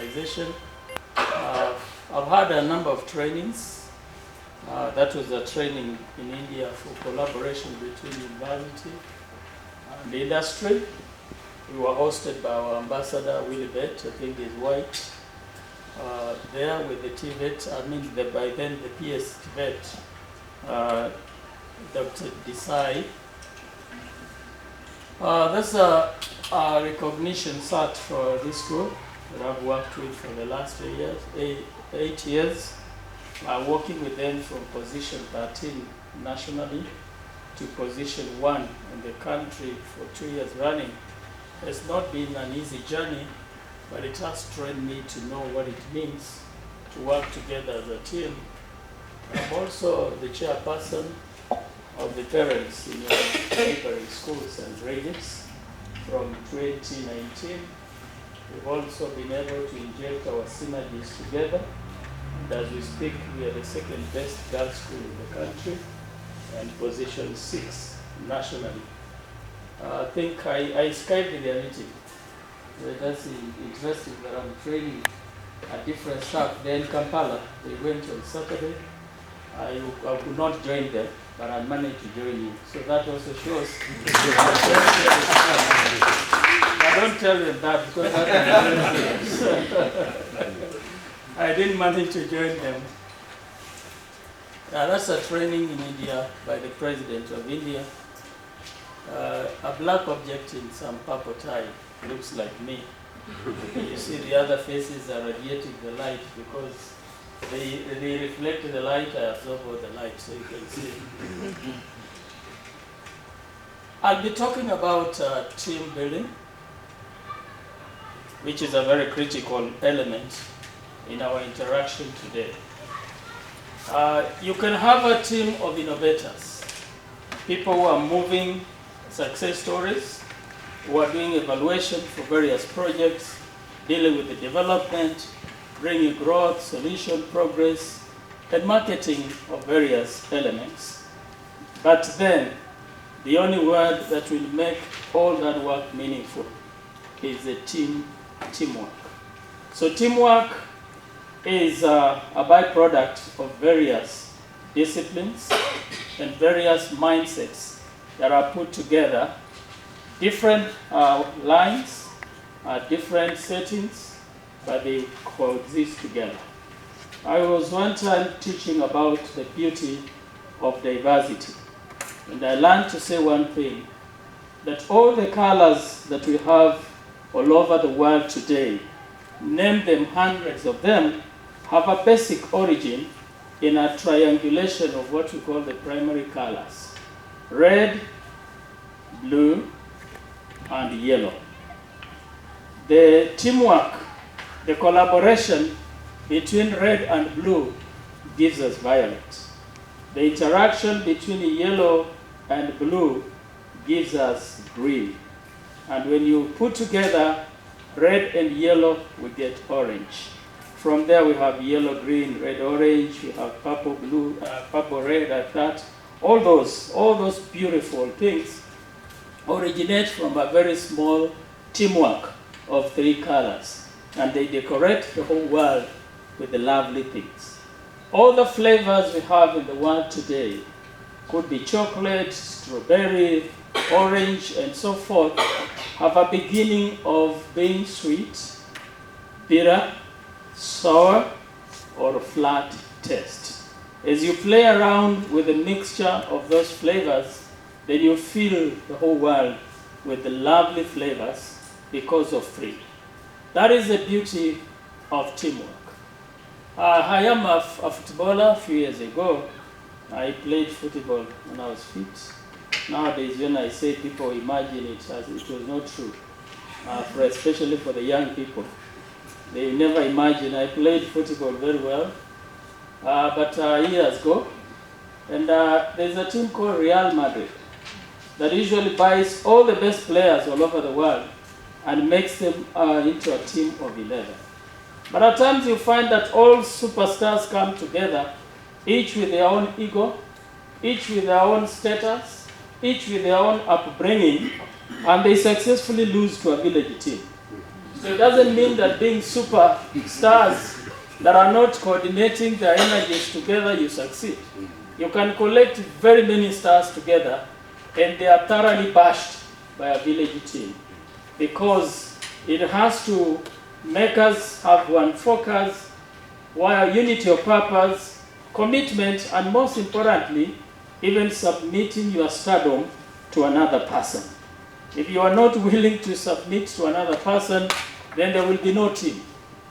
organization. I've had a number of trainings. That was a training in India for collaboration between university and industry. We were hosted by our ambassador, Willie Bett, I think he's white, there with the TVET, by then the PS TVET, Dr. Desai. That's a recognition cert for this group that I've worked with for the last 8 years. Working with them from position 13 nationally to position 1 in the country for 2 years running. It's not been an easy journey, but it has trained me to know what it means to work together as a team. I'm also the chairperson of the parents in neighboring schools and grades from 2019. We've also been able to inject our synergies together. And as we speak, we are the second best girls' school in the country and position 6 nationally. I think I Skyped in their meeting. That's interesting that I'm training a different staff. They're in Kampala. They went on Saturday. I could not join them, but I managed to join you. So that also shows. I don't tell them that because I didn't manage to join them. That's a training in India by the President of India. A black object in some purple tie looks like me. You see the other faces are radiating the light because they reflect the light, I absorb all the light, so you can see. I'll be talking about team building, which is a very critical element in our interaction today. You can have a team of innovators, people who are moving success stories, who are doing evaluation for various projects, dealing with the development, bringing growth, solution, progress, and marketing of various elements. But then, the only word that will make all that work meaningful is the teamwork. So teamwork is a byproduct of various disciplines and various mindsets that are put together, different lines, different settings, but they coexist together. I was one time teaching about the beauty of diversity, and I learned to say one thing, that all the colors that we have all over the world today, name them hundreds of them, have a basic origin in a triangulation of what we call the primary colors: red, blue, and yellow. The teamwork, the collaboration between red and blue gives us violet. The interaction between yellow and blue gives us green. And when you put together red and yellow, we get orange. From there we have yellow, green, red, orange, we have purple, blue, purple, red, like that. All those beautiful things originate from a very small teamwork of 3 colors. And they decorate the whole world with the lovely things. All the flavors we have in the world today could be chocolate, strawberry, orange, and so forth, have a beginning of being sweet, bitter, sour, or flat taste. As you play around with a mixture of those flavors, then you fill the whole world with the lovely flavors because of 3. That is the beauty of teamwork. I am a footballer. A few years ago, I played football when I was fit. Nowadays, when I say people imagine it as it was not true, especially for the young people. They never imagine. I played football very well, but years ago. And there's a team called Real Madrid that usually buys all the best players all over the world and makes them into a team of 11. But at times you find that all superstars come together, each with their own ego, each with their own status, each with their own upbringing, and they successfully lose to a village team. So it doesn't mean that being superstars that are not coordinating their energies together, you succeed. You can collect very many stars together and they are thoroughly bashed by a village team, because it has to make us have one focus, one unity of purpose, commitment, and most importantly, even submitting your stardom to another person. If you are not willing to submit to another person, then there will be no team.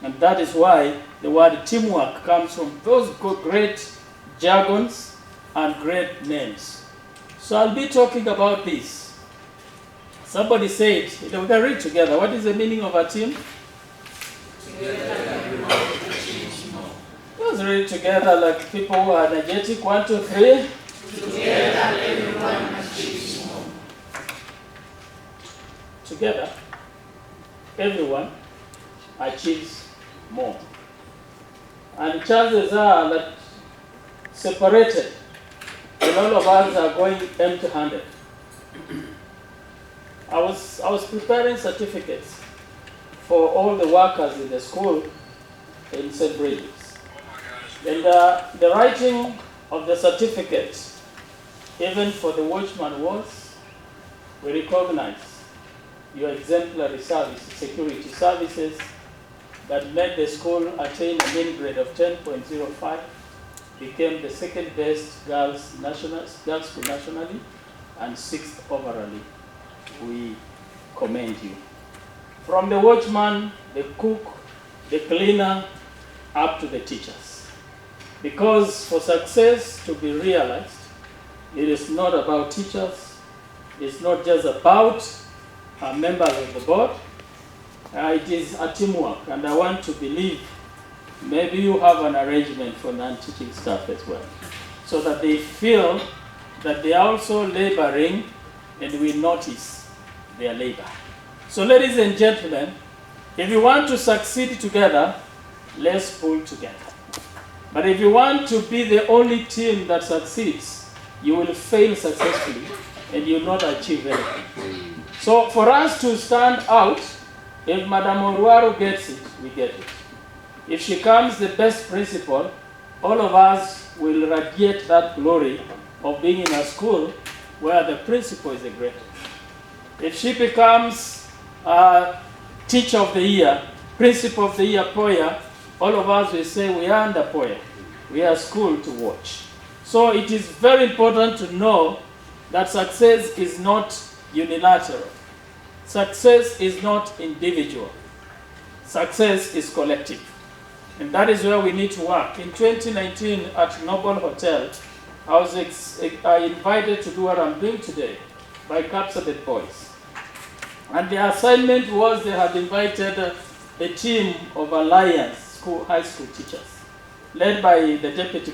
And that is why the word teamwork comes from those great jargons and great names. So I'll be talking about this. Somebody said, we can read together. What is the meaning of a team? Let's read together like people who are energetic. 1, 2, 3. Together everyone achieves more. Together, everyone achieves more. And chances are that separated, and all of us are going empty-handed. I was preparing certificates for all the workers in the school in St. Bridget's. And the writing of the certificate, even for the watchman, was, we recognize your exemplary service, security services that made the school attain a mean grade of 10.05, became the second best girls school nationally, and 6th overally. We commend you. From the watchman, the cook, the cleaner, up to the teachers. Because for success to be realized, it is not about teachers, it's not just about members of the board, it is a teamwork, and I want to believe maybe you have an arrangement for non-teaching staff as well, so that they feel that they are also laboring and we notice their labor. So ladies and gentlemen, if you want to succeed together, let's pull together. But if you want to be the only team that succeeds, you will fail successfully and you will not achieve anything. So for us to stand out, if Madam Oruaro gets it, we get it. If she becomes the best principal, all of us will radiate that glory of being in a school where the principal is the greatest. If she becomes teacher of the year, principal of the year, Poya, all of us will say we are under Poya. We are school to watch. So it is very important to know that success is not unilateral. Success is not individual. Success is collective. And that is where we need to work. In 2019 at Noble Hotel, I was invited to do what I'm doing today by Kapsabet boys. And the assignment was they had invited a team of Alliance high school teachers, led by the deputy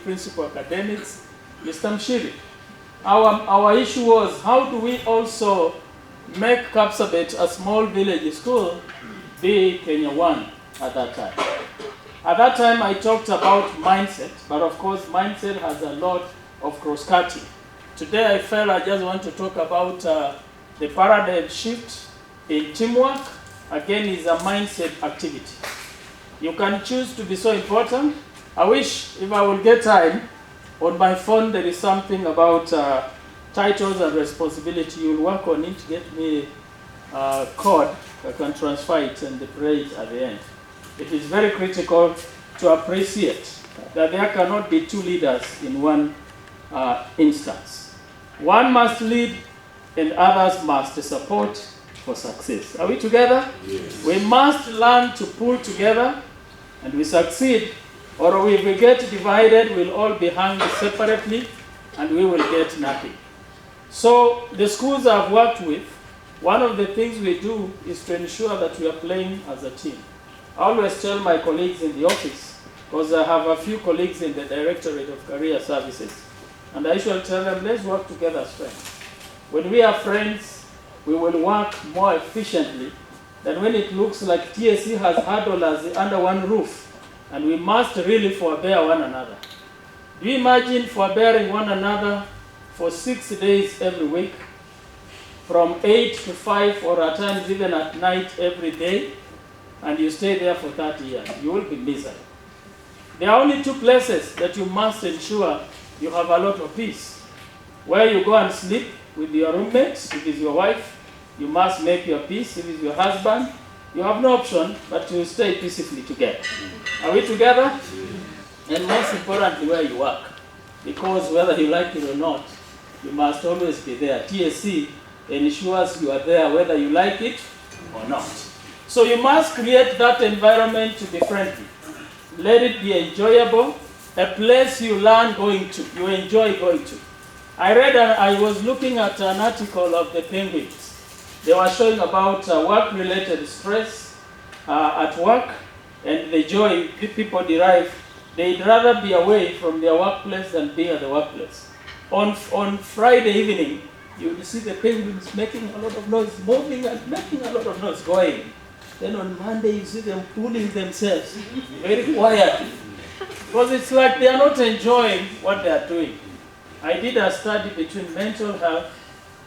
principal academics, Mr. Mshiri. Our issue was, how do we also make Kapsabet, a small village school, be Kenya 1 at that time. At that time, I talked about mindset, but of course, mindset has a lot of cross-cutting. Today, I felt I just want to talk about the paradigm shift in teamwork. Again, is a mindset activity. You can choose to be so important. I wish, if I will get time, on my phone there is something about titles and responsibility. You'll work on it, get me a code, I can transfer it and play it at the end. It is very critical to appreciate that there cannot be two leaders in one instance. One must lead and others must support for success. Are we together? Yes. We must learn to pull together and we succeed, or if we get divided, we'll all be hung separately and we will get nothing. So the schools I've worked with, one of the things we do is to ensure that we are playing as a team. I always tell my colleagues in the office, because I have a few colleagues in the Directorate of Career Services, and I usually tell them, let's work together as friends. When we are friends, we will work more efficiently than when it looks like TSC has huddled us under one roof, and we must really forbear one another. Do you imagine forbearing one another for 6 days every week? from 8 to 5 or at times even at night every day, and you stay there for 30 years, you will be miserable. There are only 2 places that you must ensure you have a lot of peace. Where you go and sleep with your roommates, if it's your wife, you must make your peace. If it's your husband, you have no option but to stay peacefully together. Are we together? And most importantly, where you work. Because whether you like it or not, you must always be there. TSC ensures you are there whether you like it or not. So you must create that environment to be friendly. Let it be enjoyable, a place you learn going to, you enjoy going to. I was looking at an article of the Penguins. They were showing about work-related stress at work and the joy people derive. They'd rather be away from their workplace than be at the workplace. On Friday evening, you see the penguins making a lot of noise, moving and making a lot of noise, going. Then on Monday, you see them pulling themselves very quietly. Because it's like they are not enjoying what they are doing. I did a study between mental health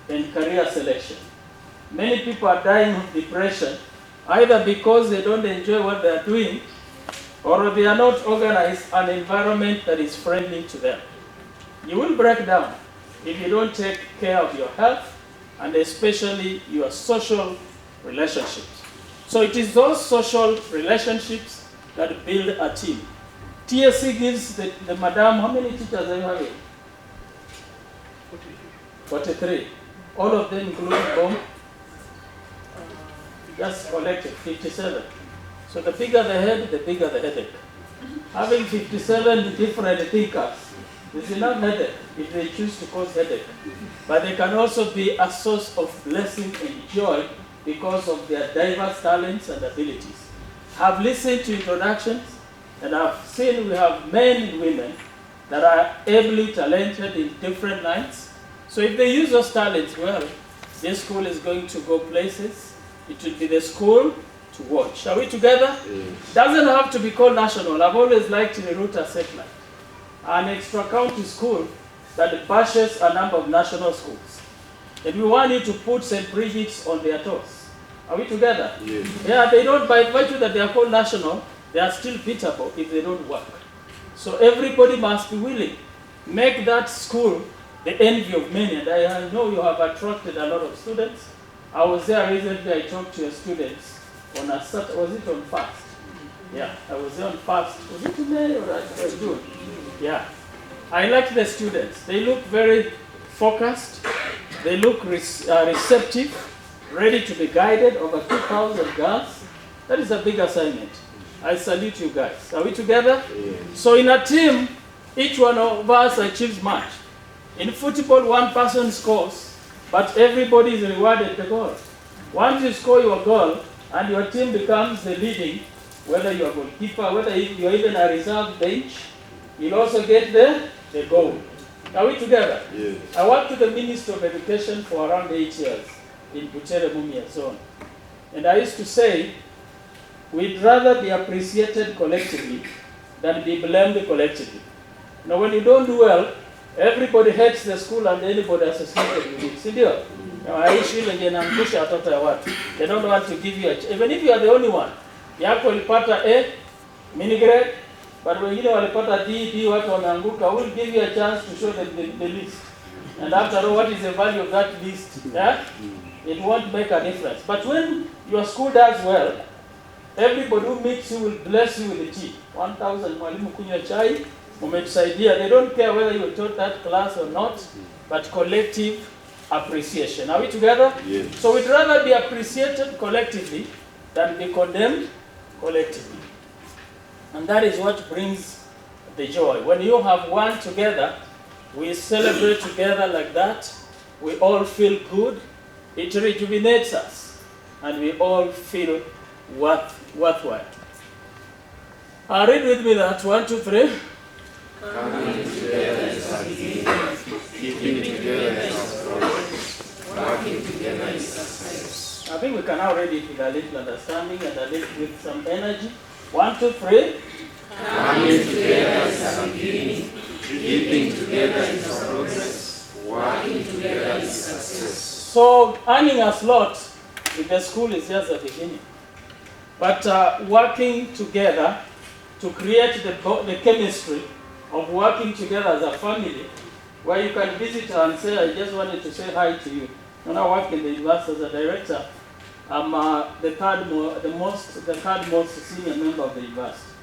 and career selection. Many people are dying of depression, either because they don't enjoy what they are doing, or they are not organized an environment that is friendly to them. You will break down if you don't take care of your health and especially your social relationships. So it is those social relationships that build a team. TSC gives the madam, how many teachers are you having? 43. All of them including Bomb? Just collected 57. So the bigger the head, the bigger the headache. Having 57 different thinkers, there's enough headache if they choose to cause headache. But they can also be a source of blessing and joy because of their diverse talents and abilities. I've listened to introductions and I've seen we have men and women that are ably talented in different lines. So if they use those talents well, this school is going to go places. It will be the school to watch. Are we together? Yes. Doesn't have to be called national. I've always liked the Ruta Satellite, an extra county school that bashes a number of national schools. And we want you to put St. Bridget's on their toes. Are we together? Yes. Yeah, they don't, by virtue that they are called national, they are still beatable if they don't work. So everybody must be willing. Make that school the envy of many. And I know you have attracted a lot of students. I was there recently, I talked to your students on a Saturday, was it on fast? Yeah, I was there on fast. Was it in May or June? Yeah. I like the students. They look very focused. They look receptive, ready to be guided. Over 2,000 girls. That is a big assignment. I salute you guys. Are we together? Yeah. So in a team, each one of us achieves much. In football, one person scores, but everybody is rewarded the goal. Once you score your goal, and your team becomes the leading, whether you're a goalkeeper, whether you're even a reserve bench, you'll also get the goal. Are we together? Yes. I worked with the Minister of Education for around 8 years in Butere Mumia zone. And I used to say, we'd rather be appreciated collectively than be blamed collectively. Now when you don't do well, everybody hates the school and anybody associated with it. See deal? They don't want to give you even if you are the only one. Yako ilipata A, mini grade, but wengine walipata D, B, watu wameanguka, will give you a chance to show them the list. And after all, what is the value of that list? Yeah? It won't make a difference. But when your school does well, everybody who meets you will bless you with the tea. 1,000 mwalimu kunywa chai, umetusaidia. They don't care whether you taught that class or not, but collective appreciation. Are we together? Yes. So we'd rather be appreciated collectively than be condemned collectively. And that is what brings the joy. When you have one together, we celebrate together like that. We all feel good. It rejuvenates us. And we all feel worthwhile. Read with me that. 1, 2, 3. Coming together is a beginning, keeping together is progress, working together is success. I think we can now read it with a little understanding and a little with some energy. 1, 2, 3. Coming together is a beginning, keeping together is progress, working together is success. So earning a slot in the school is just the beginning. But working together to create the chemistry of working together as a family, where you can visit her and say, I just wanted to say hi to you. When I work in the university as a director, I'm the third most senior member of the university.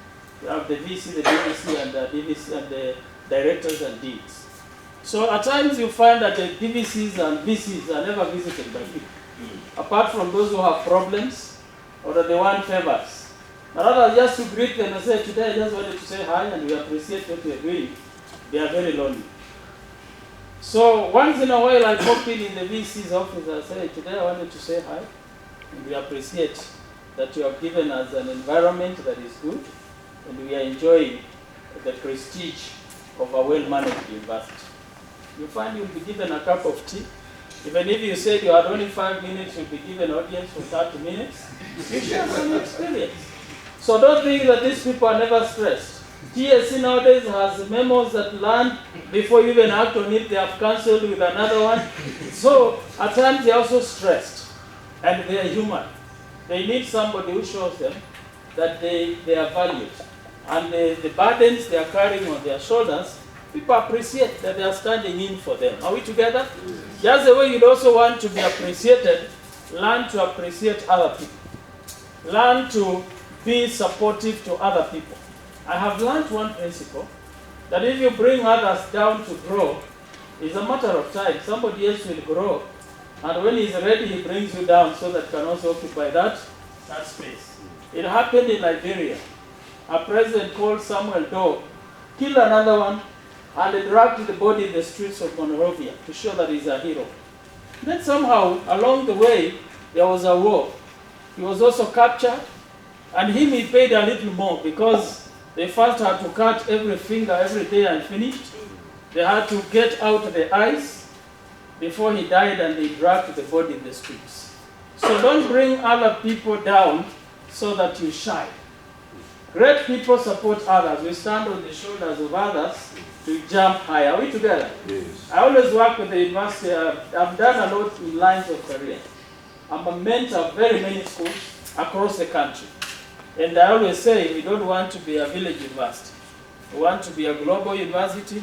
We have the VC, the DVC, and the DVC, and the directors and deans. So at times you find that the DVCs and VCs are never visited by people, apart from those who have problems or that they want favors. Rather just to greet them and say, today I just wanted to say hi and we appreciate what you're doing. They are very lonely. So once in a while I pop in the VC's office and say, today I wanted to say hi. And we appreciate that you have given us an environment that is good, and we are enjoying the prestige of a well-managed university. You find you'll be given a cup of tea. Even if you said you had only 5 minutes, you'll be given audience for 30 minutes. You share some experience. So don't think that these people are never stressed. TSC nowadays has memos that land before you even act on it, they have cancelled with another one. So at times they're also stressed. And they are human. They need somebody who shows them that they are valued. And the burdens they are carrying on their shoulders, people appreciate that they are standing in for them. Are we together? Just the way you'd also want to be appreciated, learn to appreciate other people. Learn to be supportive to other people. I have learned one principle, that if you bring others down to grow, it's a matter of time. Somebody else will grow. And when he's ready, he brings you down so that can also occupy that space. It happened in Liberia. A president called Samuel Doe killed another one and dragged the body in the streets of Monrovia to show that he's a hero. Then somehow, along the way, there was a war. He was also captured, and he paid a little more because they first had to cut every finger every day and finished. They had to get out the eyes before he died, and they dragged the body in the streets. So don't bring other people down so that you shine. Great people support others. We stand on the shoulders of others to jump higher. Are we together? Yes. I always work with the university. I've done a lot in lines of career. I'm a mentor of very many schools across the country. And I always say we don't want to be a village university. We want to be a global university,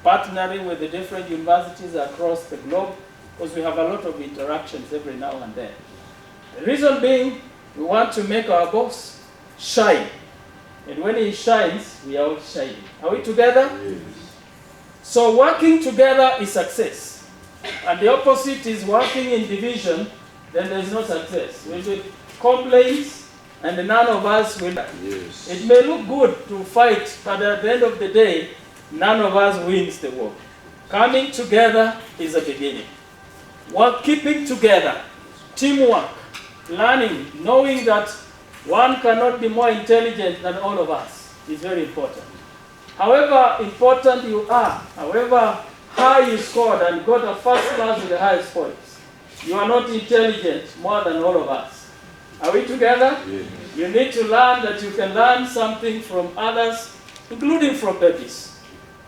partnering with the different universities across the globe, because we have a lot of interactions every now and then. The reason being, we want to make our boss shine. And when he shines, we are all shining. Are we together? Yes. So working together is success. And the opposite is working in division, then there's no success. We will complaints, and none of us will. Yes. It may look good to fight, but at the end of the day, none of us wins the war. Coming together is a beginning. Keeping together, teamwork, learning, knowing that one cannot be more intelligent than all of us is very important. However important you are, however high you scored and got a first class with the highest points, you are not intelligent more than all of us. Are we together? Yes. You need to learn that you can learn something from others, including from babies.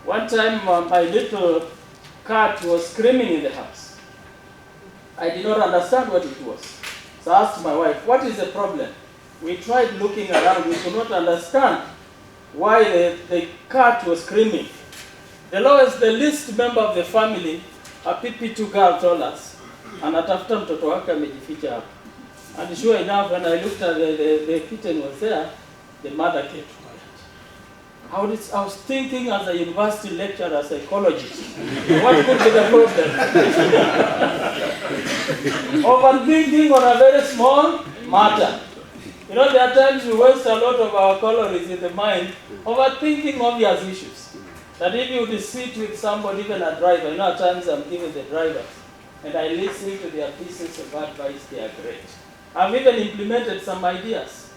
One time, my little cat was screaming in the house. I did not understand what it was. So I asked my wife, what is the problem? We tried looking around. We could not understand why the cat was screaming. The least member of the family, a PP2 girl, told us, anatafuta mtoto wake amejificha hapa. And sure enough, when I looked at the kitten was there, the mother kept quiet. I was thinking as a university lecturer, a psychologist, what could be the problem? Overthinking on a very small matter. You know, there are times we waste a lot of our calories in the mind overthinking obvious issues. That if you would sit with somebody, even a driver, you know, at times I'm giving the drivers, and I listen to their pieces of advice, they are great. I've even implemented some ideas.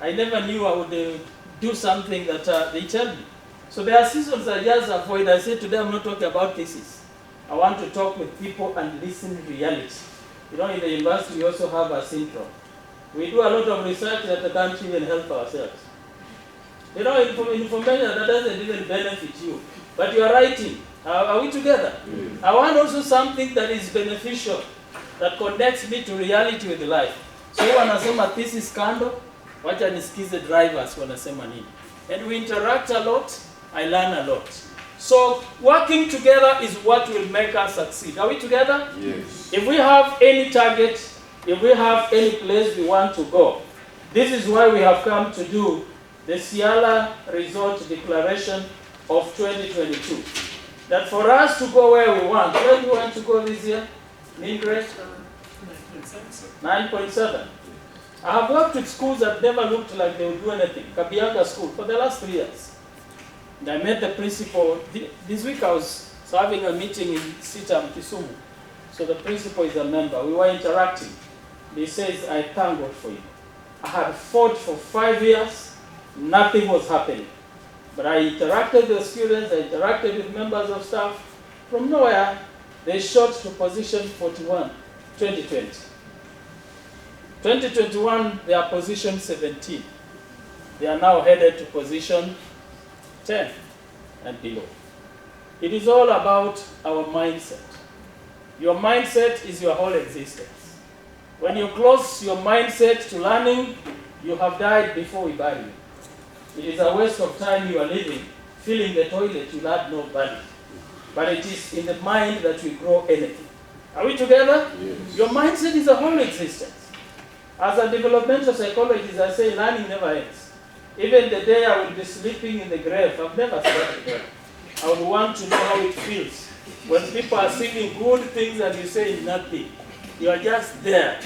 I never knew I would do something that they tell me. So there are seasons I just avoid. I say today I'm not talking about thesis. I want to talk with people and listen to reality. You know, in the university we also have a syndrome. We do a lot of research that can't even help ourselves. You know, information that doesn't even benefit you. But you are writing. Are we together? I want also something that is beneficial. that connects me to reality with life. So wanasema this is kando, wacha nisikize drivers wanasema nini. And we interact a lot, I learn a lot. So working together is what will make us succeed. Are we together? Yes. If we have any target, if we have any place we want to go, this is why we have come to do the Ciala Resort Declaration of 2022. That for us to go where we want, where do you want to go this year? Mean grade? 9.7. I have worked with schools that never looked like they would do anything. Kabianga School, for the last 3 years. And I met the principal. This week I was having a meeting in Sitam, Kisumu. So the principal is a member. We were interacting. He says, I thank God for you. I had fought for 5 years. Nothing was happening. But I interacted with the students. I interacted with members of staff. From nowhere, they shot to position 41, 2020. 2021, they are position 17. They are now headed to position 10 and below. It is all about our mindset. Your mindset is your whole existence. When you close your mindset to learning, you have died before we bury you. It is a waste of time you are living, filling the toilet, you'll add no value. But it is in the mind that we grow anything. Are we together? Yes. Your mindset is a whole existence. As a developmental psychologist, I say learning never ends. Even the day I will be sleeping in the grave, I've never slept in the grave. I would want to know how it feels. When people are singing good things and you say nothing, you are just there.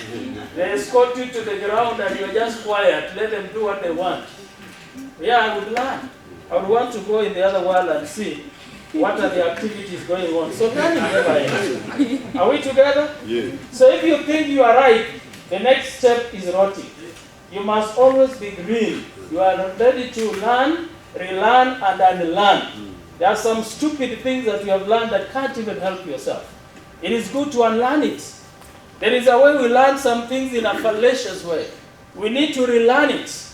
They escort you to the ground and you are just quiet. Let them do what they want. Yeah, I would learn. I would want to go in the other world and see what are the activities going on. So learning never ends. Are we together? Yes. So if you think you are right, the next step is rotting. You must always be green. You are ready to learn, relearn, and unlearn. There are some stupid things that you have learned that can't even help yourself. It is good to unlearn it. There is a way we learn some things in a fallacious way. We need to relearn it.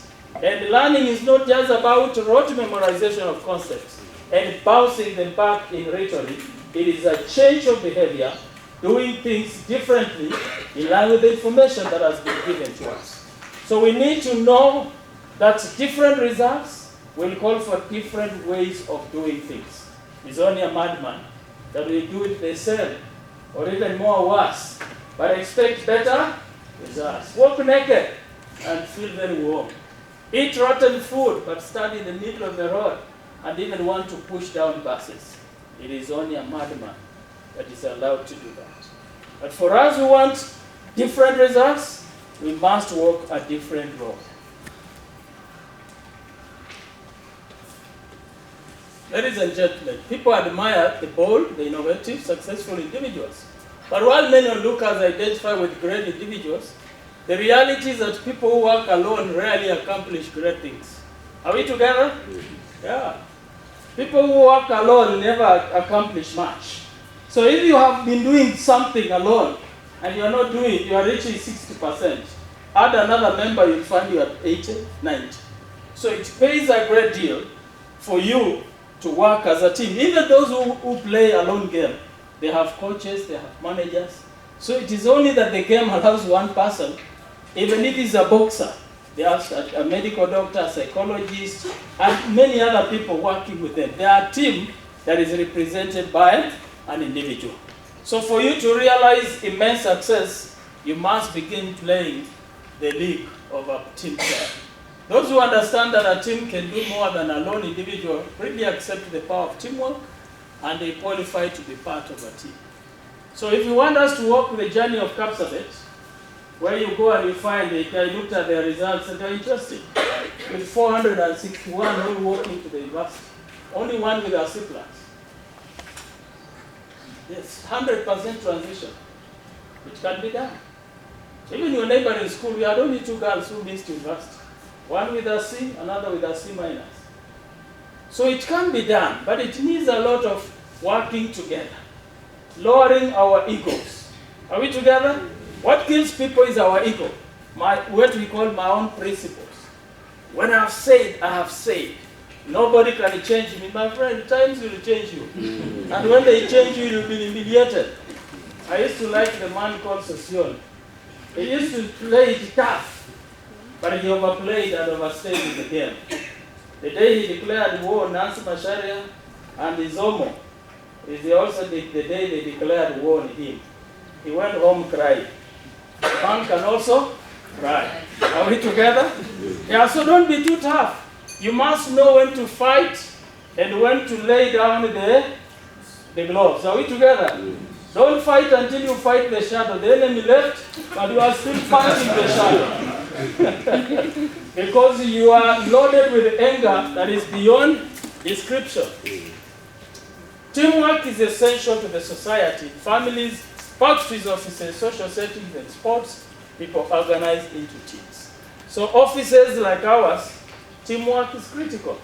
And learning is not just about rote memorization of concepts and bouncing them back in rhetoric. It is a change of behavior, doing things differently in line with the information that has been given to us. So we need to know that different results will call for different ways of doing things. It's only a madman that will do it the same or even more worse, but expect better results. Walk naked and feel very warm. Eat rotten food but stand in the middle of the road and even want to push down buses. It is only a madman that is allowed to do that. But for us who want different results, we must walk a different road. Ladies and gentlemen, people admire the bold, the innovative, successful individuals. But while many onlookers identify with great individuals, the reality is that people who work alone rarely accomplish great things. Are we together? Yeah. People who work alone never accomplish much. So if you have been doing something alone and you are not doing, you are reaching 60%, add another member, you'll find you at 80, 90. So it pays a great deal for you to work as a team. Even those who play a lone game, they have coaches, they have managers. So it is only that the game allows one person, even if he's a boxer, they have a medical doctor, a psychologist, and many other people working with them. They are a team that is represented by an individual. So for you to realize immense success, you must begin playing the league of a team player. Those who understand that a team can do more than a lone individual really accept the power of teamwork and they qualify to be part of a team. So if you want us to walk the journey of Kapsabet, where you go and you find it, I looked at their results and they're interesting. With 461 who walk into the university, only one with a C+. Yes, 100% transition. It can be done. Even your neighboring school, we had only 2 girls who missed university. One with a C, another with a C-. So it can be done, but it needs a lot of working together. Lowering our egos. Are we together? What kills people is our ego. What we call my own principles. When I have said, I have said. Nobody can change me. My friend, times will change you. And when they change you, you'll be humiliated. I used to like the man called Sosion. He used to play it tough, but he overplayed and overstayed in the game. The day he declared war on Nancy Macharia and Izomo is also the day they declared war on him. He went home crying. The man can also cry. Are we together? Yeah, so don't be too tough. You must know when to fight and when to lay down the gloves. Are we together? Don't fight until you fight the shadow. The enemy left, but you are still fighting the shadow. Because you are loaded with anger that is beyond description. Teamwork is essential to the society. Families, factories, offices, social settings, and sports, people organize into teams. So offices like ours, teamwork is critical.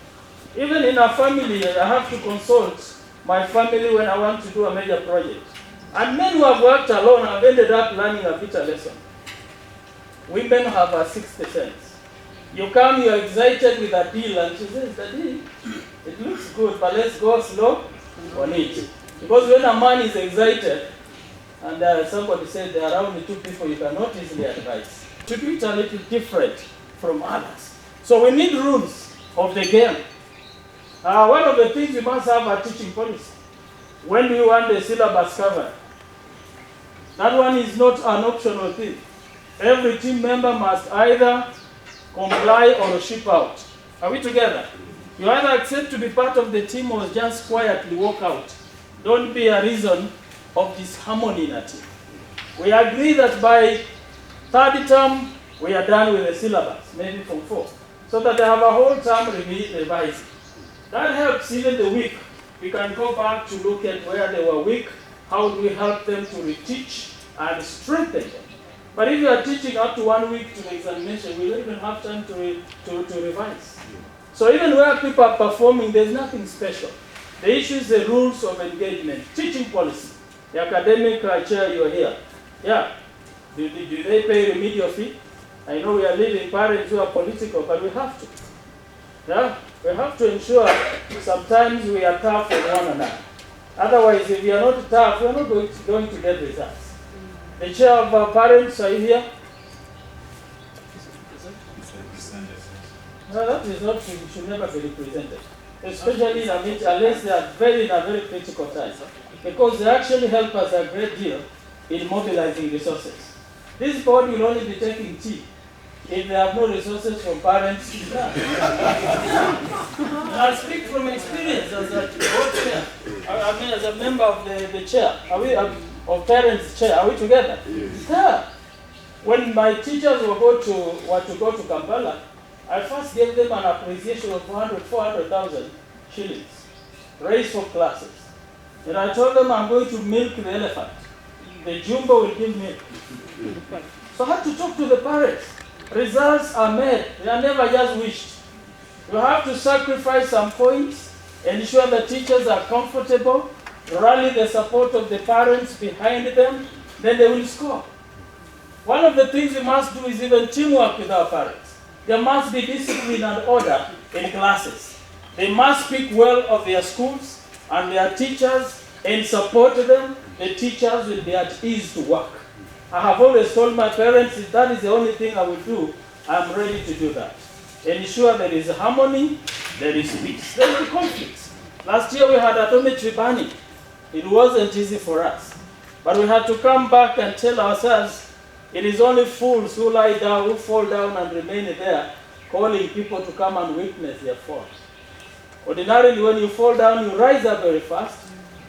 Even in a family, I have to consult my family when I want to do a major project. And men who have worked alone have ended up learning a bitter lesson. Women have a sixth sense. You come, you're excited with a deal, and she says, the deal, it looks good, but let's go slow on it. Because when a man is excited, and somebody said there are only two people you cannot easily advise, to do it a little different from others. So we need rules of the game. One of the things we must have a teaching policy. When do you want the syllabus covered? That one is not an optional thing. Every team member must either comply or ship out. Are we together? You either accept to be part of the team or just quietly walk out. Don't be a reason of disharmony in a team. We agree that by third term, we are done with the syllabus, maybe from 4. So that they have a whole term revised. That helps even the weak. We can go back to look at where they were weak, how do we help them to reteach and strengthen them. But if you are teaching up to 1 week to the examination, we don't even have time to revise. So even where people are performing, there's nothing special. The issue is the rules of engagement, teaching policy. The academic chair, you're here. Yeah. Do they pay remedial fee? I know we are leading parents who are political, but we have to. Yeah? We have to ensure sometimes we are tough with one another. Otherwise, if we are not tough, we are not going to get results. The chair of our parents, are you here? No, that is not true. It should never be represented. Especially in a meeting, unless they are in a very critical time. Because they actually help us a great deal in mobilizing resources. This board will only be taking tea if they have no resources from parents. I speak from experience as a board chair. I mean, as a member of the chair. Are we of parents' chair? Are we together? Yes. Yeah. When my teachers were to go to Kampala, I first gave them an appreciation of 400,000 shillings, raised for classes. And I told them I'm going to milk the elephant. The jumbo will give milk. So I had to talk to the parents. Results are made. They are never just wished. You have to sacrifice some points, ensure the teachers are comfortable, rally the support of the parents behind them, then they will score. One of the things we must do is even teamwork with our parents. There must be discipline and order in classes. They must speak well of their schools and their teachers and support them. The teachers will be at ease to work. I have always told my parents, if that is the only thing I will do, I'm ready to do that. Ensure there is harmony, there is peace. There will be conflicts. Last year we had atomic burning. It wasn't easy for us. But we had to come back and tell ourselves, it is only fools who lie down, who fall down and remain there, calling people to come and witness their fall. Ordinarily, when you fall down, you rise up very fast,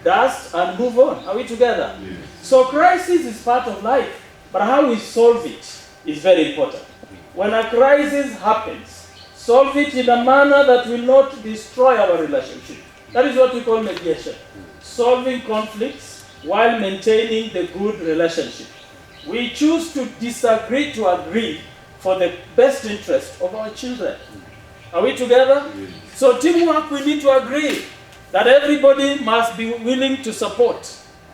dust, and move on. Are we together? Yes. So crisis is part of life, but how we solve it is very important. When a crisis happens, solve it in a manner that will not destroy our relationship. That is what we call mediation. Solving conflicts while maintaining the good relationship. We choose to disagree to agree for the best interest of our children. Are we together? Yes. So teamwork, we need to agree that everybody must be willing to support.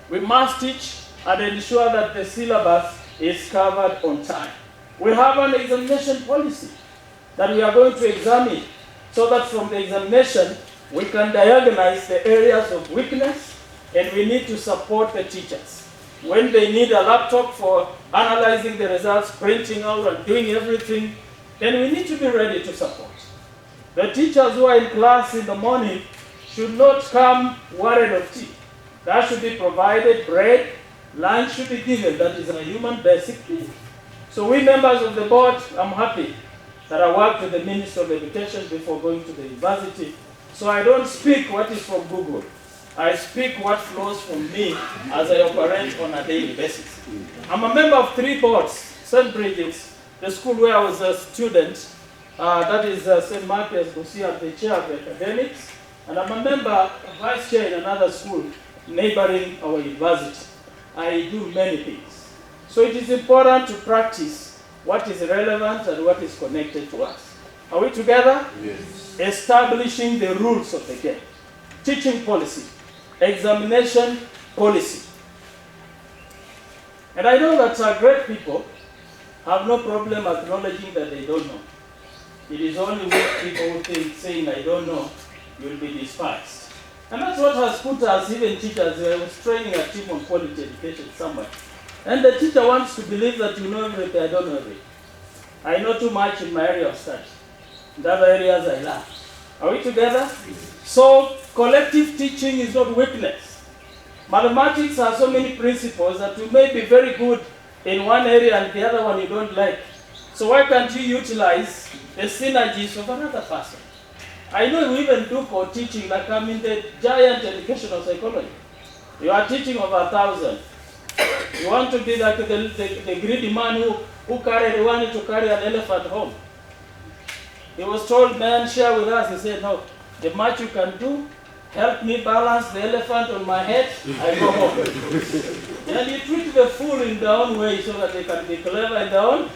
We must teach and ensure that the syllabus is covered on time. We have an examination policy that we are going to examine so that from the examination we can diagnose the areas of weakness and we need to support the teachers. when they need a laptop for analyzing the results, printing out and doing everything, then we need to be ready to support. The teachers who are in class in the morning should not come worried of tea. That should be provided, bread, lunch should be given. That is a human basic need. So we members of the board, I'm happy that I worked with the Minister of Education before going to the university. So I don't speak what is from Google. I speak what flows from me as I operate on a daily basis. I'm a member of 3 boards, St. Bridget's, the school where I was a student, that is St. Marcus Busia, the chair of the academics, and I'm a member, vice chair in another school neighboring our university. I do many things. So it is important to practice what is relevant and what is connected to us. Are we together? Yes. Establishing the rules of the game. Teaching policy. Examination policy. And I know that great people have no problem acknowledging that they don't know. It is only weak people who think saying I don't know, you'll be despised. And that's what has put us, even teachers, I was training a team on quality education somewhere. And the teacher wants to believe that you know everything, I don't know everything. I know too much in my area of study. In other areas I lack. Are we together? So collective teaching is not weakness. Mathematics has so many principles that you may be very good in one area and the other one you don't like. So why can't you utilize the synergies of another person? I know we even do co-teaching, like I'm in the giant educational psychology. You are teaching over 1,000. You want to be like the greedy man who wanted to carry an elephant home. He was told, man, share with us. He said, no, the much you can do, help me balance the elephant on my head, I go home. And you treat the fool in their own way so that they can be clever in their own.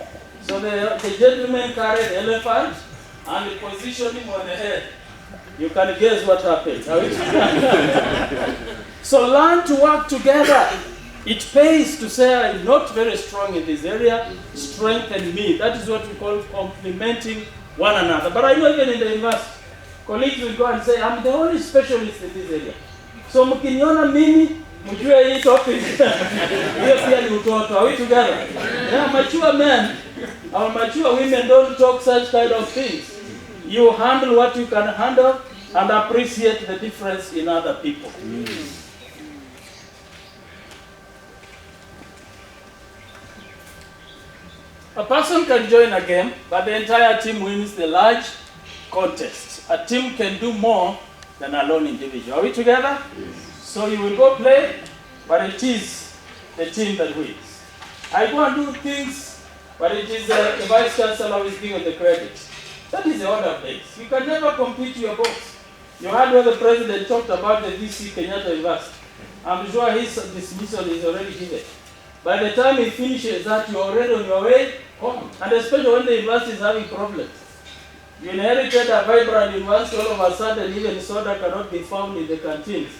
So the gentleman carried the elephant and they positioned him on the head. You can guess what happened. So learn to work together. It pays to say, I'm not very strong in this area, strengthen me. That is what we call complementing one another. But I know even in the university, colleagues will go and say, I'm the only specialist in this area. So mkiniona mimi, mjue hii topic. Hiyo pia ni utoto. Are we together? Yeah, mature men, our mature women don't talk such kind of things. You handle what you can handle and appreciate the difference in other people. A person can join a game, but the entire team wins the large contest. A team can do more than a lone individual. Are we together? Yes. So you will go play, but it is the team that wins. I go and do things, but it is the vice chancellor who is given the credit. That is the order of things. You can never compete your boss. You heard what the president talked about the VC Kenyatta University. I'm sure his dismissal is already given. By the time he finishes that, you're already on your way home. And especially when the university is having problems. You inherited a vibrant university, all of a sudden even soda cannot be found in the canteens.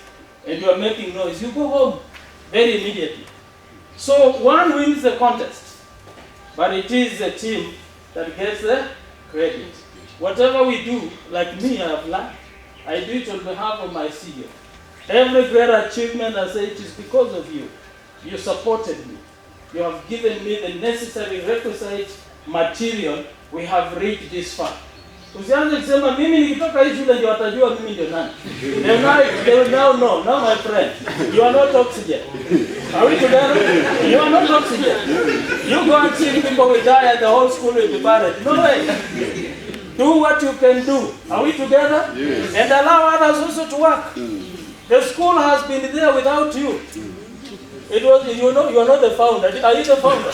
And you are making noise. You go home very immediately. So one wins the contest. But it is the team that gets the credit. Whatever we do, like me, I have learned, I do it on behalf of my CEO. Every great achievement, I say, it is because of you. You supported me. You have given me the necessary requisite material. We have reached this far. Usianze kusema mimi nikitoka hii shule ndio watajua mimi ndio nani. They will now know. Now my friend, you are not oxygen. Are we together? You are not oxygen. You go and see people will die and the whole school will be buried. No way. Do what you can do. Are we together? Yes. And allow others also to work. The school has been there without you. It was, you know, you are not the founder. Are you the founder?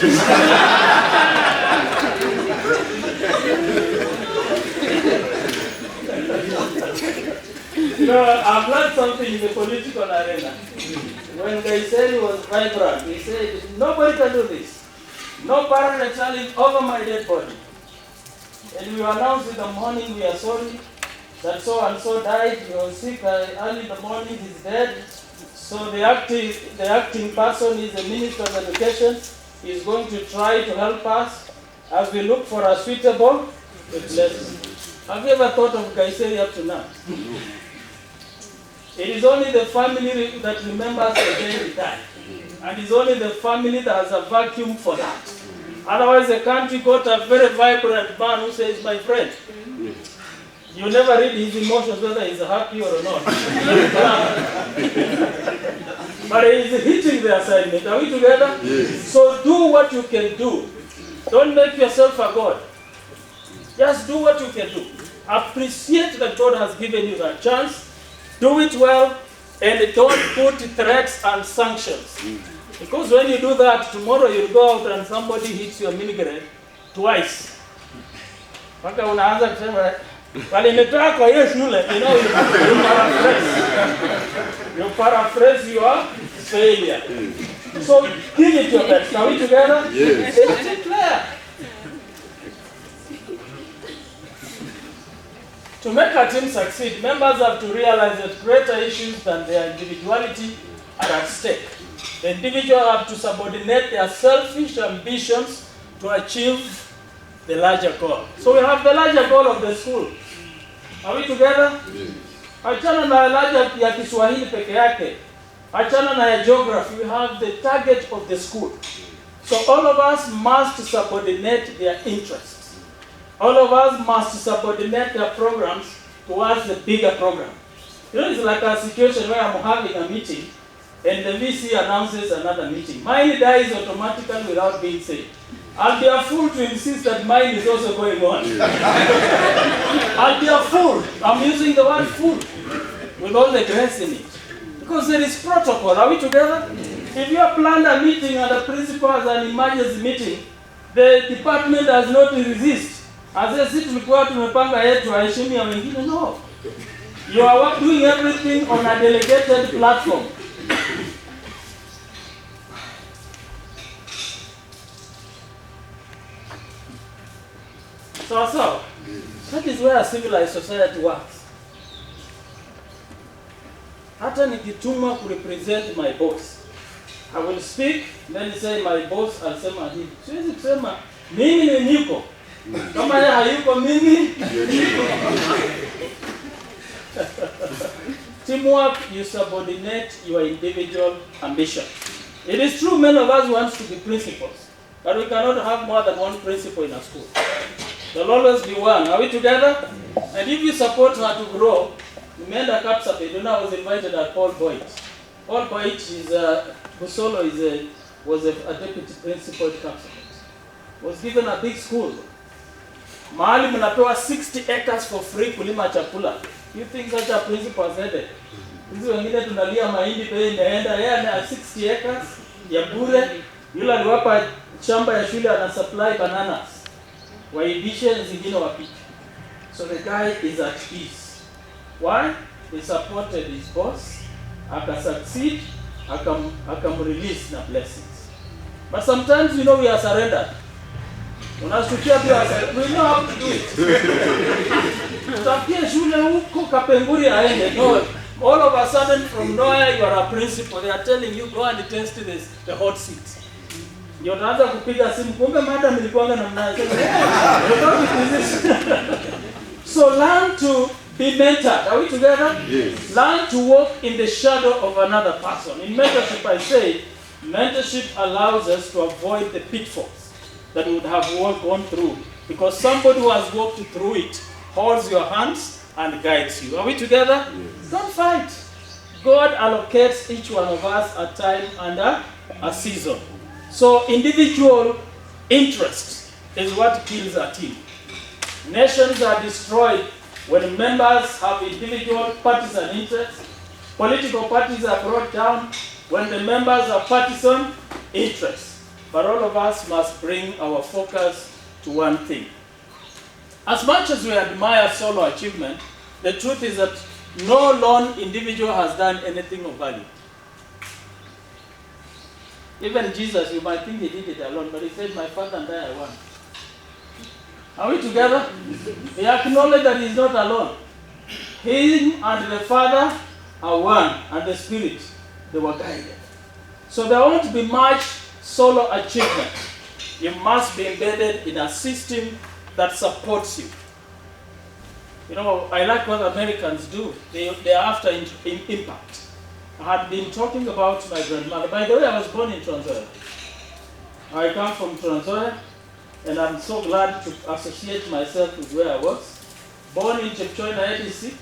No, I've learned something in the political arena. When they said it was vibrant, he said, nobody can do this. No parent challenge over my dead body. And we announced in the morning, we are sorry that so and so died. He was sick early in the morning, he's dead. So the acting person is the Minister of Education. He is going to try to help us as we look for a suitable replacement. Have you ever thought of Kaiseri up to now? It is only the family that remembers the day he died. And it's only the family that has a vacuum for that. Otherwise, the country got a very vibrant man who says, my friend, you never read his emotions, whether he's happy or not. But he's hitting the assignment. Are we together? Yes. So do what you can do. Don't make yourself a God. Just do what you can do. Appreciate that God has given you that chance. Do it well, and don't put threats and sanctions. Because when you do that, tomorrow you'll go out and somebody hits your minigrade twice. Paka unaanza kusema, walinitoa kwa hiyo shule, you know, you paraphrase your failure. So give it your best. Are we together? Yes. Declare. To make a team succeed, members have to realize that greater issues than their individuality are at stake. The individual have to subordinate their selfish ambitions to achieve the larger goal. So we have the larger goal of the school. Are we together? Yes. Achana na larger ya Kiswahili peke yake. Achana na ya geography. We have the target of the school. So all of us must subordinate their interests. All of us must subordinate their programs towards the bigger program. You know, it's like a situation where I'm having a meeting and the VC announces another meeting. Mine dies automatically without being said. I'll be a fool to insist that mine is also going on. I'll be a fool. I'm using the word fool with all the grace in it. Because there is protocol. Are we together? If you have planned a meeting and the principal has an emergency meeting, the department does not resist. As I said, tulikuwa tumepanga yetu heshima ya wengine. No. You are doing everything on a delegated platform. So, that is where a civilized society works. Hata nikitumwa to represent my boss, I will speak, then say my boss, alisema hivi. Siwezi kusema, mimi ni niko. Kama yeye hayuko mimi. Teamwork, you subordinate your individual ambition. It is true many of us want to be principals, but we cannot have more than one principal in a school. There will always be one. Are we together? And if you support her to grow, Menda Kapsapet, you know, I was invited at Paul Boyd. Paul Boyd is Busolo was a deputy principal at Kapsapet. Was given a big school. Mahali mnapewa 60 acres for free kulima chakula. You think such a principal has headed? Hizi wengine tunalia mahindi bei imeenda, yeye ana 60 acres ya bure. Yule aliwapa shamba ya shule ana supply bananas. Waibishe zingine wapike. So the guy is at peace. Why? He supported his boss, succeed, release na blessings. But sometimes, you know, we are surrendered. Unashtukia pia we know how to do it. Utafikia shule huko Kapenguri aende. No, all of a sudden from nowhere you are a principal. They are telling you go and test the hot seat. Ndio unaanza kupiga simu, kumbe madam nilikuanga namna hiyo. So learn to be mentored. Are we together? Yes. Learn to walk in the shadow of another person. In mentorship, I say, mentorship allows us to avoid the pitfalls that we would have all gone through, because somebody who has walked through it holds your hands and guides you. Are we together? Yes. Don't fight. God allocates each one of us a time and a season. So individual interest is what kills a team. Nations are destroyed when members have individual partisan interests. Political parties are brought down when the members have partisan interests. But all of us must bring our focus to one thing. As much as we admire solo achievement, the truth is that no lone individual has done anything of value. Even Jesus, you might think he did it alone, but he said, my Father and I are one. Are we together? He acknowledged that he's not alone. Him and the Father are one, and the Spirit, they were guided. So there won't be much solo achievement. You must be embedded in a system that supports you. You know, I like what Americans do. They are after impact. I had been talking about my grandmother. By the way, I was born in Trans Nzoia. I come from Trans Nzoia, and I'm so glad to associate myself with where I was. Born in Chepchoina, ADC,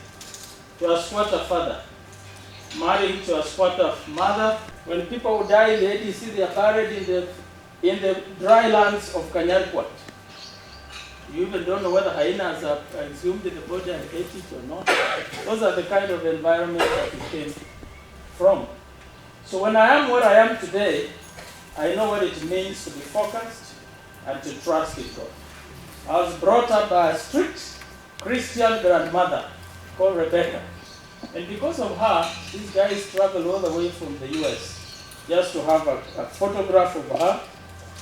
to a squatter father. Married to a squatter mother. When people die in the ADC, they are buried in the dry lands of Kanyarkwat. You even don't know whether hyenas are exhumed in the body and ate it or not. Those are the kind of environment that we came from. So when I am where I am today, I know what it means to be focused and to trust in God. I was brought up by a strict Christian grandmother called Rebecca. And because of her, these guys travel all the way from the US just to have a photograph of her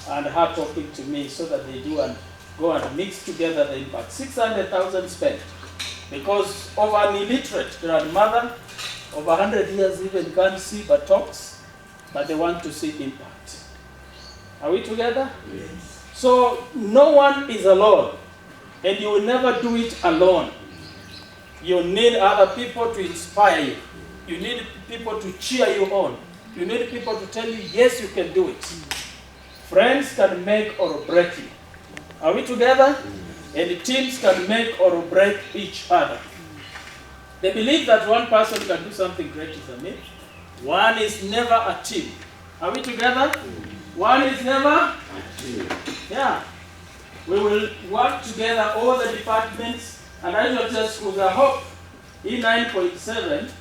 and her talking to me so that they do and go and mix together the impact. 600,000 spent because of an illiterate grandmother of 100 years even can't see but talks, but they want to see impact. Are we together? Yes. So no one is alone, and you will never do it alone. You need other people to inspire you. You need people to cheer you on. You need people to tell you, yes, you can do it. Friends can make or break you. Are we together? And teams can make or break each other. They believe that one person can do something great is a myth. One is never a team. Are we together? One is never a team. Yeah. We will work together, all the departments, and I will tell schools, I hope E9.7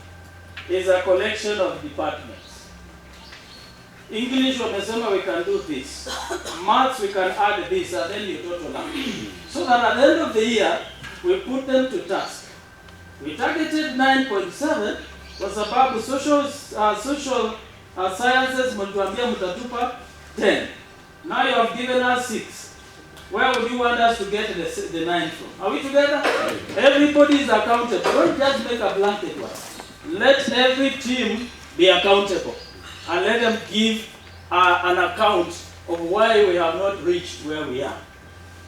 is a collection of departments. English, wamesema we can do this. Maths, we can add this, and then you total up. So that at the end of the year, we put them to task. We targeted 9.7 kwa sababu social sciences mlituambia mtatupa 10. Now you have given us 6. Where would you want us to get the 9 from? Are we together? Everybody is accountable. Don't just make a blanket one. Let every team be accountable. And let them give an account of why we have not reached where we are.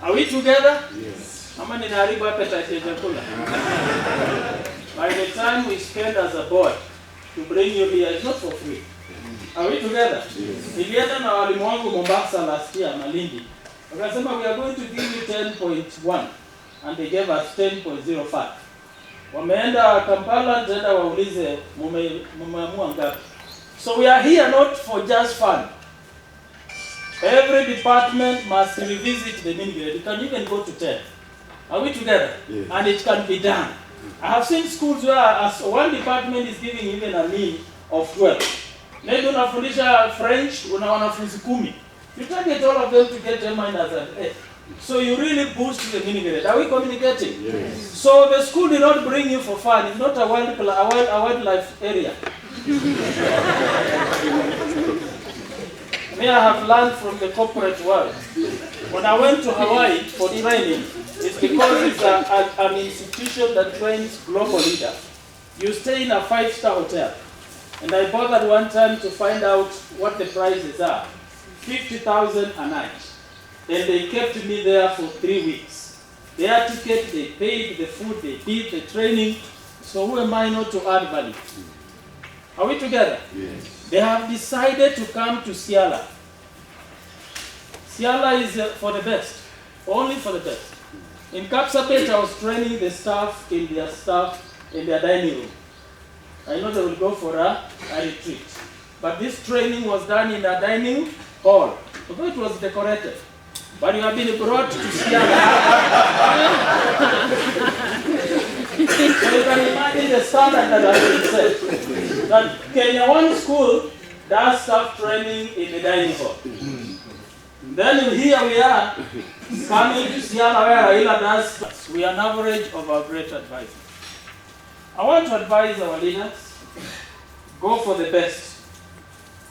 Are we together? Yes. By the time we spend as a board to bring you here, it's not for free. Are we together? Nilienda na walimu wangu Mombasa last year, Malindi. Wakasema we are going to give you 10.1 and they gave us 10.05. Wameenda Kampala, tenda waulize mumeamua ngapi. So we are here not for just fun. Every department must revisit the mean grade. You can even go to 10. Are we together? Yes. And it can be done. I have seen schools where one department is giving even a mean of 12. Maybe unafundisha French, una wanafunzi 10. You target all of them to get A- and A. So you really boost the mean grade. Are we communicating? Yes. So the school did not bring you for fun. It's not a wildlife area. Me, I have learned from the corporate world. When I went to Hawaii for training, it's because it's an institution that trains global leaders. You stay in a 5-star hotel. And I bothered one time to find out what the prices are. 50,000 a night. And they kept me there for 3 weeks. Their ticket, they paid the food, they did the training. So who am I not to add value? Are we together? Yes. They have decided to come to Siala. Siala is for the best, only for the best. In Kapsabet, I was training the staff in their dining room. I know they will go for a retreat. But this training was done in a dining hall, although it was decorated. But you have been brought to Siala. So you can imagine the standard that has been set. That Kenya One School does staff training in the dining hall. Then here we are, coming to Siala where Raila does. We are an average of our great advisors. I want to advise our leaders, go for the best.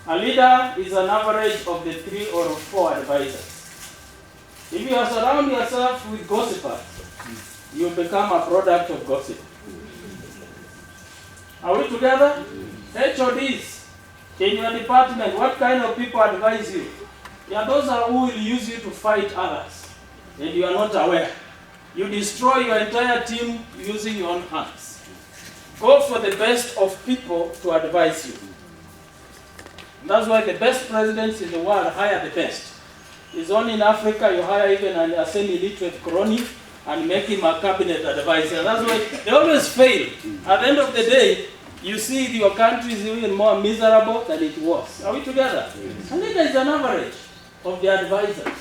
A leader is an average of the 3 or 4 advisors. If you surround yourself with gossipers, you become a product of gossip. Are we together? HODs in your department, what kind of people advise you? They are those who will use you to fight others, and you are not aware. You destroy your entire team using your own hands. go for the best of people to advise you. And that's why the best presidents in the world hire the best. It's only in Africa you hire even a semi-literate crony and make him a cabinet advisor. That's why they always fail. At the end of the day, you see your country is even more miserable than it was. Are we together? And then there is an average of the advisors.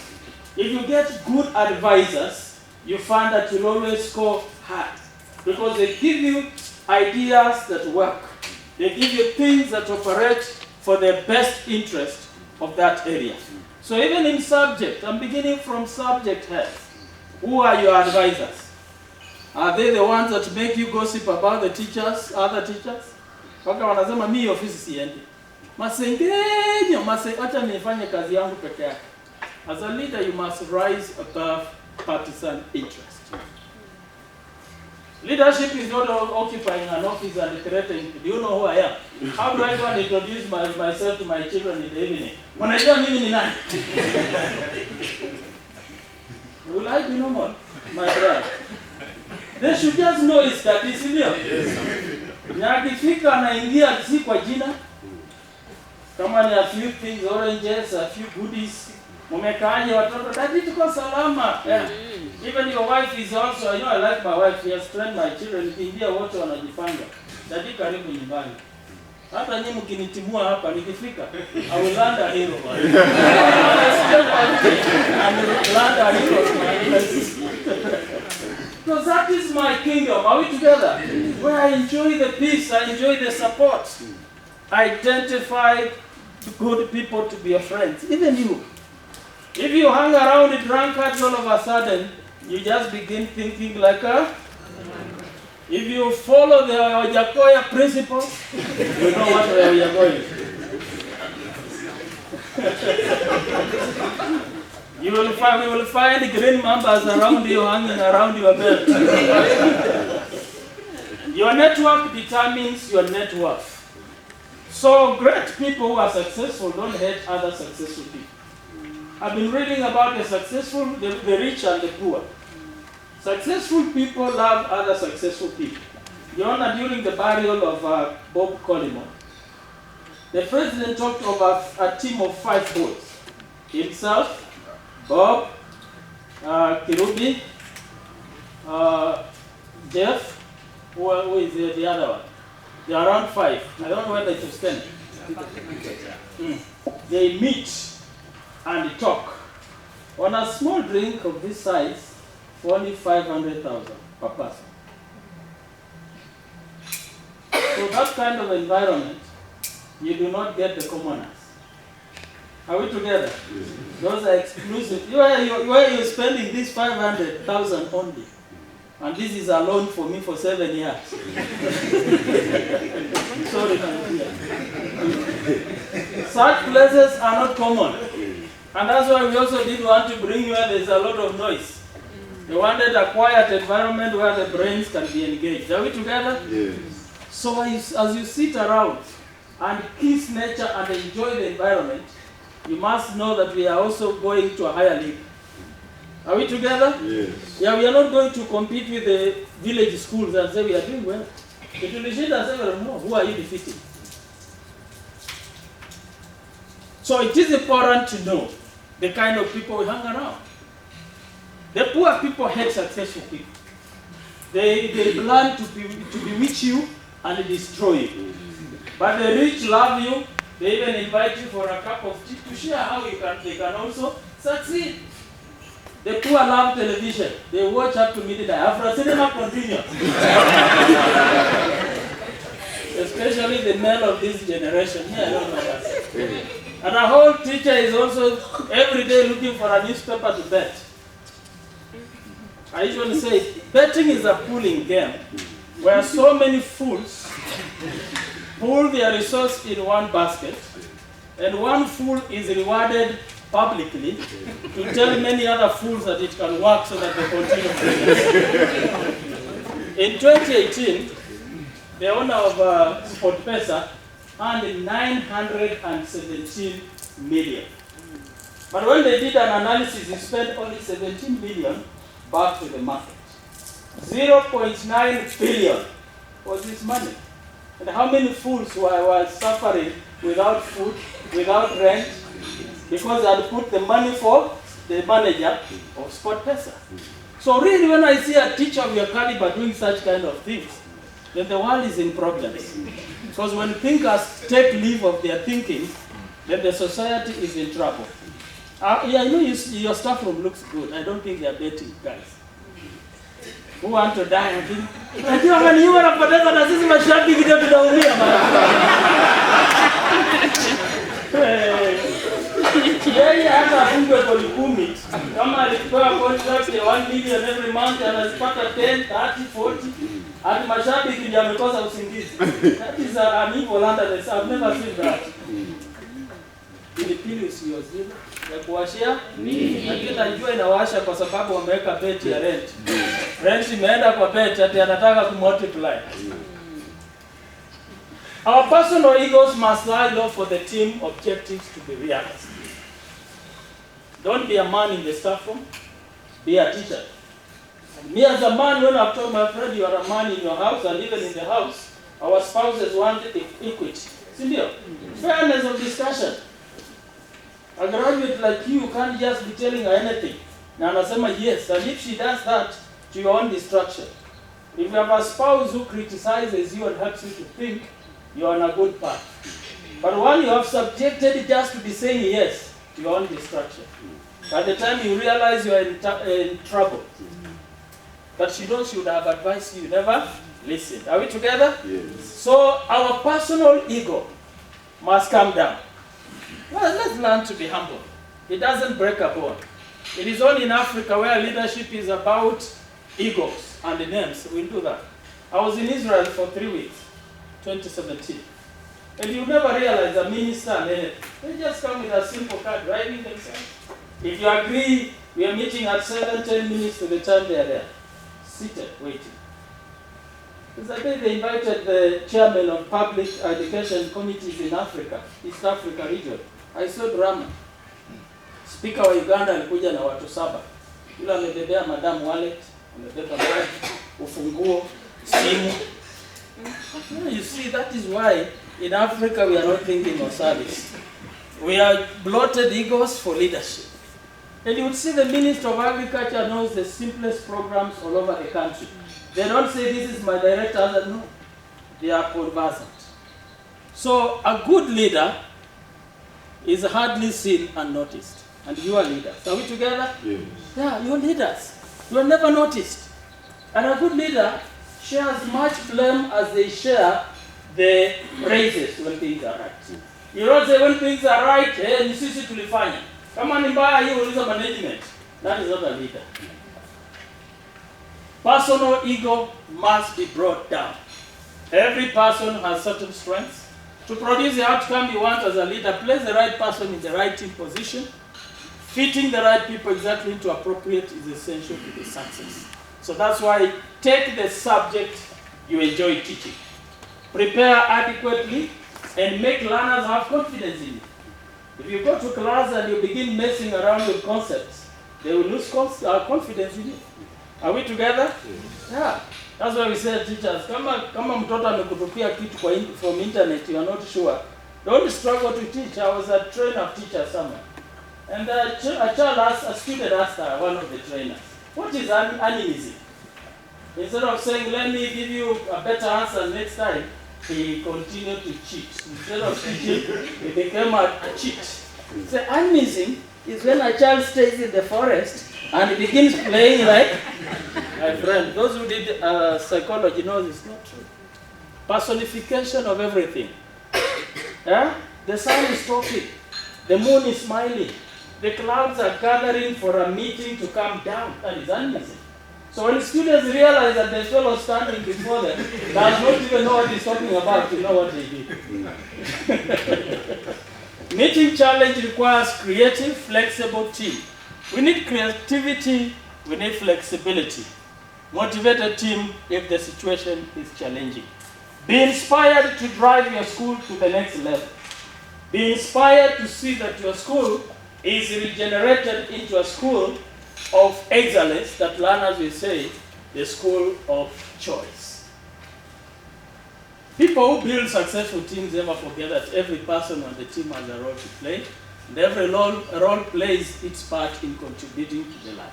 If you get good advisors, you find that you'll always score high. Because they give you ideas that work. They give you things that operate for the best interest of that area. So even in subject, I'm beginning from subject head. Who are your advisors? Are they the ones that make you gossip about the teachers, other teachers? Waka wanasema mimi ofisi siendi. Masengenyo, acha nifanye kazi yangu peke yake. As a leader, you must rise above partisan interest. Leadership is not occupying an office and threatening. Do you know who I am? How do I go and introduce myself to my children in the evening? Wanajua mimi ni nani? Will I be normal, my brother? They should just know it's that is in here. Na akifika anaingia si kwa jina. Kama ni a few things, oranges, a few goodies. Mumekaaje watoto? Dadi tuko salama. Yeah. Even your wife is also, I know I like my wife, she has trained my children. Nikiingia wote wanajipanga. Dadi karibu nyumbani. Hata nyinyi mkinitimua hapa nikifika, I will land a hero. Because that is my kingdom. Are we together? Where I enjoy the peace, I enjoy the support. Identify good people to be your friends. Even you. If you hang around with drunkards all of a sudden, you just begin thinking like a... If you follow the Ojakoya principle, you know what we are going. We will find green mambas around you, hanging around your bed. Your network determines your net worth. So great people who are successful don't hate other successful people. I've been reading about the successful, the rich and the poor. Successful people love other successful people. You know, during the burial of Bob Collymore, the president talked about a team of 5 boys. Himself, Bob, Kirubi, Jeff, who is the other one? They are around 5. I don't know whether it is 10. They meet and talk on a small drink of this size for only 500,000 per person. So that kind of environment, you do not get the commoners. Are we together? Yes. Those are exclusive. Where you're spending this 500,000 only, and this is a loan for me for 7 years. Sorry, such places are not common. And that's why we also didn't want to bring you where there's a lot of noise. We wanted a quiet environment where the brains can be engaged. Are we together? Yes. So as you sit around and kiss nature and enjoy the environment, you must know that we are also going to a higher league. Are we together? Yes. Yeah, we are not going to compete with the village schools and say we are doing well. It will be several more. Who are you defeating? So it is important to know the kind of people we hang around. The poor people hate successful people. They plan to bewitch you and destroy you. But the rich love you. They even invite you for a cup of tea to share how they can also succeed. The poor love television. They watch up to midnight. After cinema continues. Especially the male of this generation. Yeah, I don't know that. And a whole teacher is also every day looking for a newspaper to bet. I usually say, betting is a pooling game where so many fools pool their resources in one basket, and one fool is rewarded publicly to tell many other fools that it can work so that they continue. In 2018, the owner of SportPesa earned 917 million. But when they did an analysis, he spent only 17 million back to the market. 0.9 billion was his money. And how many fools were suffering without food, without rent, because they had put the money for the manager of Sport Pesa. So really, when I see a teacher of your caliber doing such kind of things, then the world is in problems. Because when thinkers take leave of their thinking, then the society is in trouble. Yeah, I know your staff room looks good. I don't think they are dating guys who want to die. I think, unajua kaniwa napoteza na sisi mashabiki ndio tunaumia bana. Yeye hata afungwe goli 10 kama alipewa contract ya 1 million every month anazipata 10, 30, 40 hadi mashabiki ndio amekosa usingizi. That is an evil under the sun. I've never seen that. Pilipili usio zile ya kuwashia lakini najua inawasha kwa sababu wameweka beti ya rent. Rent imeenda kwa beti ati anataka kumultiply. Our personal egos must lie low for the team objectives to be realized. Don't be a man in the staff room, be a teacher. And me as a man, when I've told my friend you are a man in your house and even in the house, our spouses want equity. Sindio? Fairness of discussion. A graduate like you can't just be telling her anything. Na anasema yes, and if she does that, to your own destruction. If you have a spouse who criticizes you and helps you to think, you are on a good path. But when you have subjected it just to be saying yes, to your own destruction. By the time you realize you are in trouble. But she knows she would have advised you, never listen. Are we together? Yes. So our personal ego must come down. Well, let's learn to be humble. It doesn't break a bone. It is only in Africa where leadership is about egos and the names. We'll do that. I was in Israel for 3 weeks, 2017. And you never realize a minister and anything. They just come with a simple card, writing themselves. If you agree, we are meeting at 7-10 minutes to the time they are there. Seated, waiting. Because I think they invited the chairman of public education committees in Africa, East Africa region. I saw drama. Speaker wa Uganda alikuja na watu 7. Yule amebebea madam wallet, amebeba bag, ufunguo, simu. You see, that is why in Africa we are not thinking of service. We are bloated egos for leadership. And you would see the Minister of Agriculture knows the simplest programs all over the country. They don't say this is my direct answer, no. They are conversant. So a good leader is hardly seen and noticed. And you are leaders. Are we together? Yes. Yeah, you're leaders. You are never noticed. And a good leader shares much blame as they share the praises when things are right. You don't say when things are right, ni sisi tulifanya. Kama ni mbaya hiyo uliza management. That is not a leader. Personal ego must be brought down. Every person has certain strengths. To produce the outcome you want as a leader, place the right person in the right team position. Fitting the right people exactly into appropriate is essential to the success. So that's why take the subject you enjoy teaching. Prepare adequately and make learners have confidence in you. If you go to class and you begin messing around with concepts, they will lose confidence in you. Are we together? Yeah. That's why we say teachers, kama mtoto amekutupia kitu from internet, you are not sure. Don't struggle to teach. I was a trainer of teachers somewhere. And a student asked one of the trainers, what is animism? Instead of saying, let me give you a better answer next time, he continued to cheat. Instead of teaching, he became a cheat. So animism is when a child stays in the forest and he begins playing like, my friend, those who did psychology know it's not true. Personification of everything. Yeah? The sun is talking. The moon is smiling. The clouds are gathering for a meeting to come down. That is animism. So when students realize that the fellow standing before them does not even know what he's talking about, you know what they did. Meeting challenge requires creative, flexible team. We need creativity, we need flexibility. Motivated team if the situation is challenging. Be inspired to drive your school to the next level. Be inspired to see that your school is regenerated into a school of excellence that learners will say, the school of choice. People who build successful teams never forget that every person on the team has a role to play, and every role plays its part in contributing to the larger.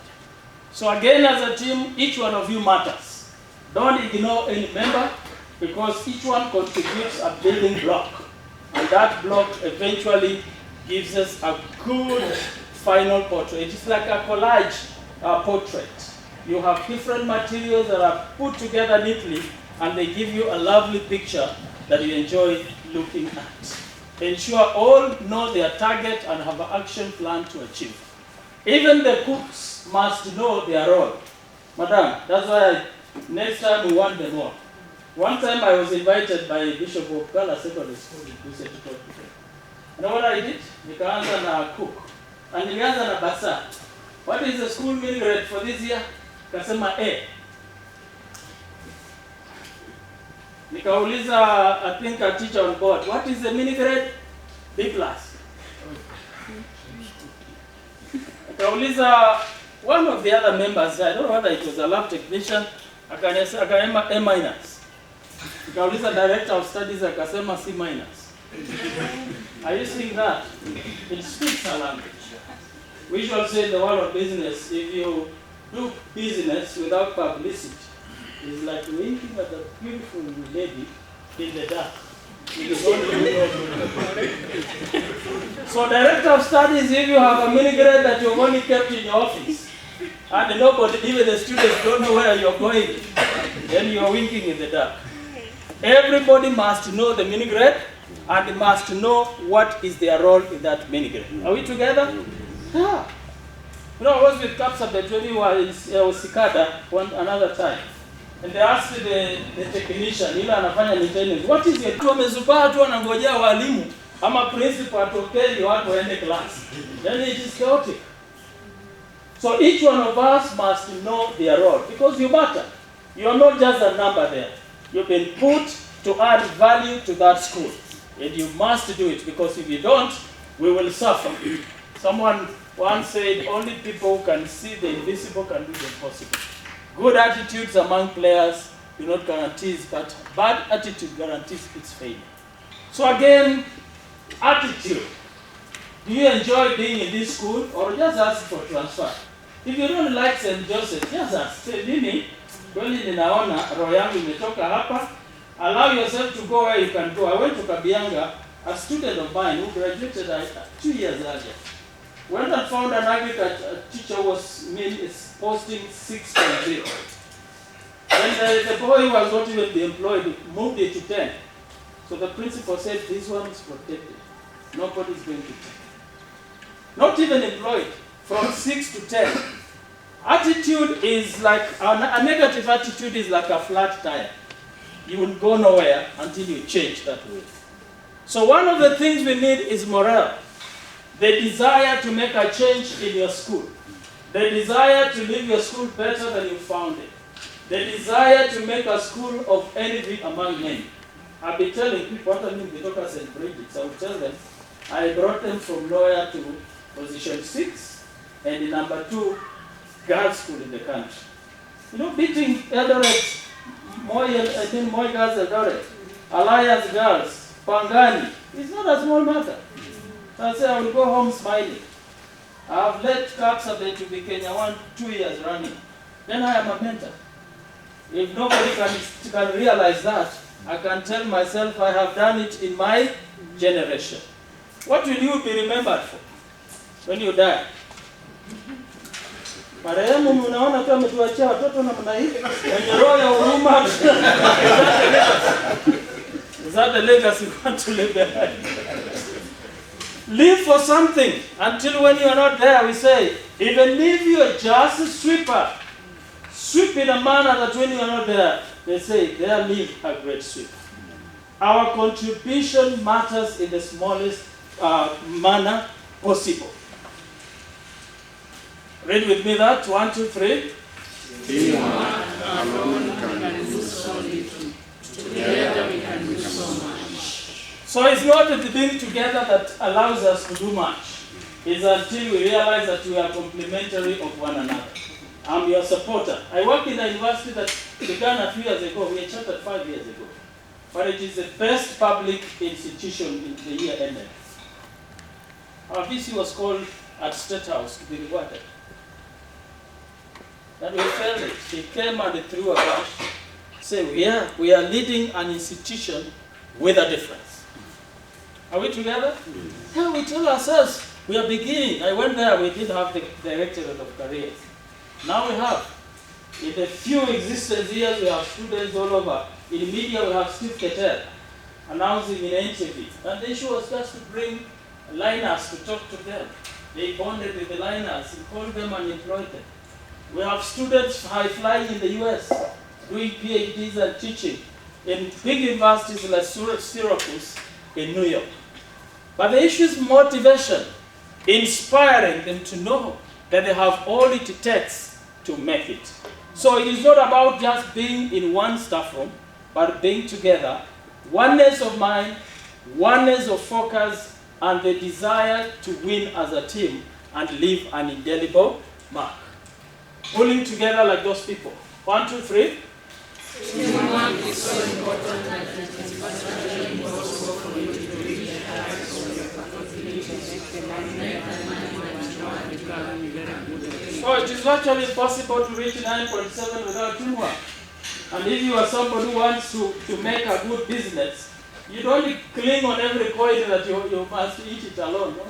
So again, as a team, each one of you matters. Don't ignore any member, because each one contributes a building block. And that block eventually gives us a good final portrait. It's like a collage portrait. You have different materials that are put together neatly, and they give you a lovely picture that you enjoy looking at. Ensure all know their target and have an action plan to achieve. Even the cooks must know their role. Madam, that's why next time we want them more. One time I was invited by Bishop of Gala Secondary School in Busia to talk to them. You know what I did? Nikaanza na cook. And nilianza na basa. What is the school meal grade for this year? Kasema A. Nikauliza, I think a teacher on board, what is the mini grade? B+. Nikauliza one of the other members, I don't know whether it was a lab technician, akasema A-. Nikauliza director of studies, akasema C-. Are you seeing that? It speaks a language. We shall say in the world of business, if you do business without publicity, it's like winking at a beautiful lady in the dark. So director of studies, if you have a mini grade that you've only kept in your office, and nobody, even the students, don't know where you're going, then you're winking in the dark. Everybody must know the mini grade, and they must know what is their role in that mini grade. Are we together? Yeah. You know, I was with Kapsabet when we were in Sikada another time. And they asked the technician, ila anafanya maintenance, what is it? Wamezubaa tu wanangojea walimu ama principal atokee watu waende class. Then it is chaotic. So each one of us must know their role, because you matter. You are not just a number there. You've been put to add value to that school. And you must do it, because if you don't, we will suffer. Someone once said, only people who can see the invisible can do the impossible. Good attitudes among players do not guarantee, but bad attitude guarantees its failure. So again, attitude. Do you enjoy being in this school, or just ask for transfer? If you don't like St. Joseph, just ask. Say, Nini, kweli ninaona roho yangu imetoka hapa. Allow yourself to go where you can go. I went to Kabianga, a student of mine who graduated 2 years earlier. Went and found an agriculture teacher who was posting 6.0. Then the boy who was not even be employed moved it to 10. So the principal said, this one is protected. Nobody is going to take. Not even employed, from 6 to 10. Attitude is like, a negative attitude is like a flat tire. You will go nowhere until you change that way. So one of the things we need is morale. The desire to make a change in your school. The desire to leave your school better than you found it. The desire to make a school of envy among men. I'll be telling people, what I mean, they talk as St. Bridget's. I will tell them, I brought them from lawyer to position 6, and the number 2 girls' school in the country. You know, beating Eldoret, Moi girls Eldoret, Alliance girls, Pangani, it's not a small matter. So I say I will go home smiling. I have led Kapsabet to be Kenya 1, 2 years running. Then I am a mentor. If nobody can realize that, I can tell myself I have done it in my generation. What will you be remembered for when you die? Marehemu mnaona tu ametuachia watoto namna hii wenye roho ya huruma. Is that the legacy you want to leave behind? Live for something until when you are not there, we say, even if you are just a sweeper, sweep in a manner that when you are not there, they say, there live a great sweeper. Our contribution matters in the smallest manner possible. Read with me that, 1, 2, 3. Teamwork alone can do so little. Together we can do so much. So it's not the being together that allows us to do much. It's until we realize that we are complementary of one another. I'm your supporter. I work in a university that began a few years ago. We had chartered 5 years ago. but it is the best public institution in the year ended. Our VC was called at State House to be rewarded. And we felt it. He came and threw a brush, say, we are leading an institution with a difference. Are we together? Yeah, we tell ourselves, we are beginning. I went there, we didn't have the directorate of careers. Now we have. In the few existence years, we have students all over. In media, we have Steve Keter announcing in NTV. And the issue was just to bring liners to talk to them. They bonded with the liners, and called them and employed them. We have students high-flying in the US, doing PhDs and teaching in big universities like Syracuse in New York. But the issue is motivation, inspiring them to know that they have all it takes to make it. So it is not about just being in one staff room, but being together, oneness of mind, oneness of focus, and the desire to win as a team and leave an indelible mark. Pulling together like those people. 1, 2, 3. Teamwork is so important that it is virtually impossible for you to reach the heights of your capabilities. So it is virtually impossible to reach 9.7 without teamwork. And if you are somebody who wants to make a good business, you don't cling on every coin that you must eat it alone. No?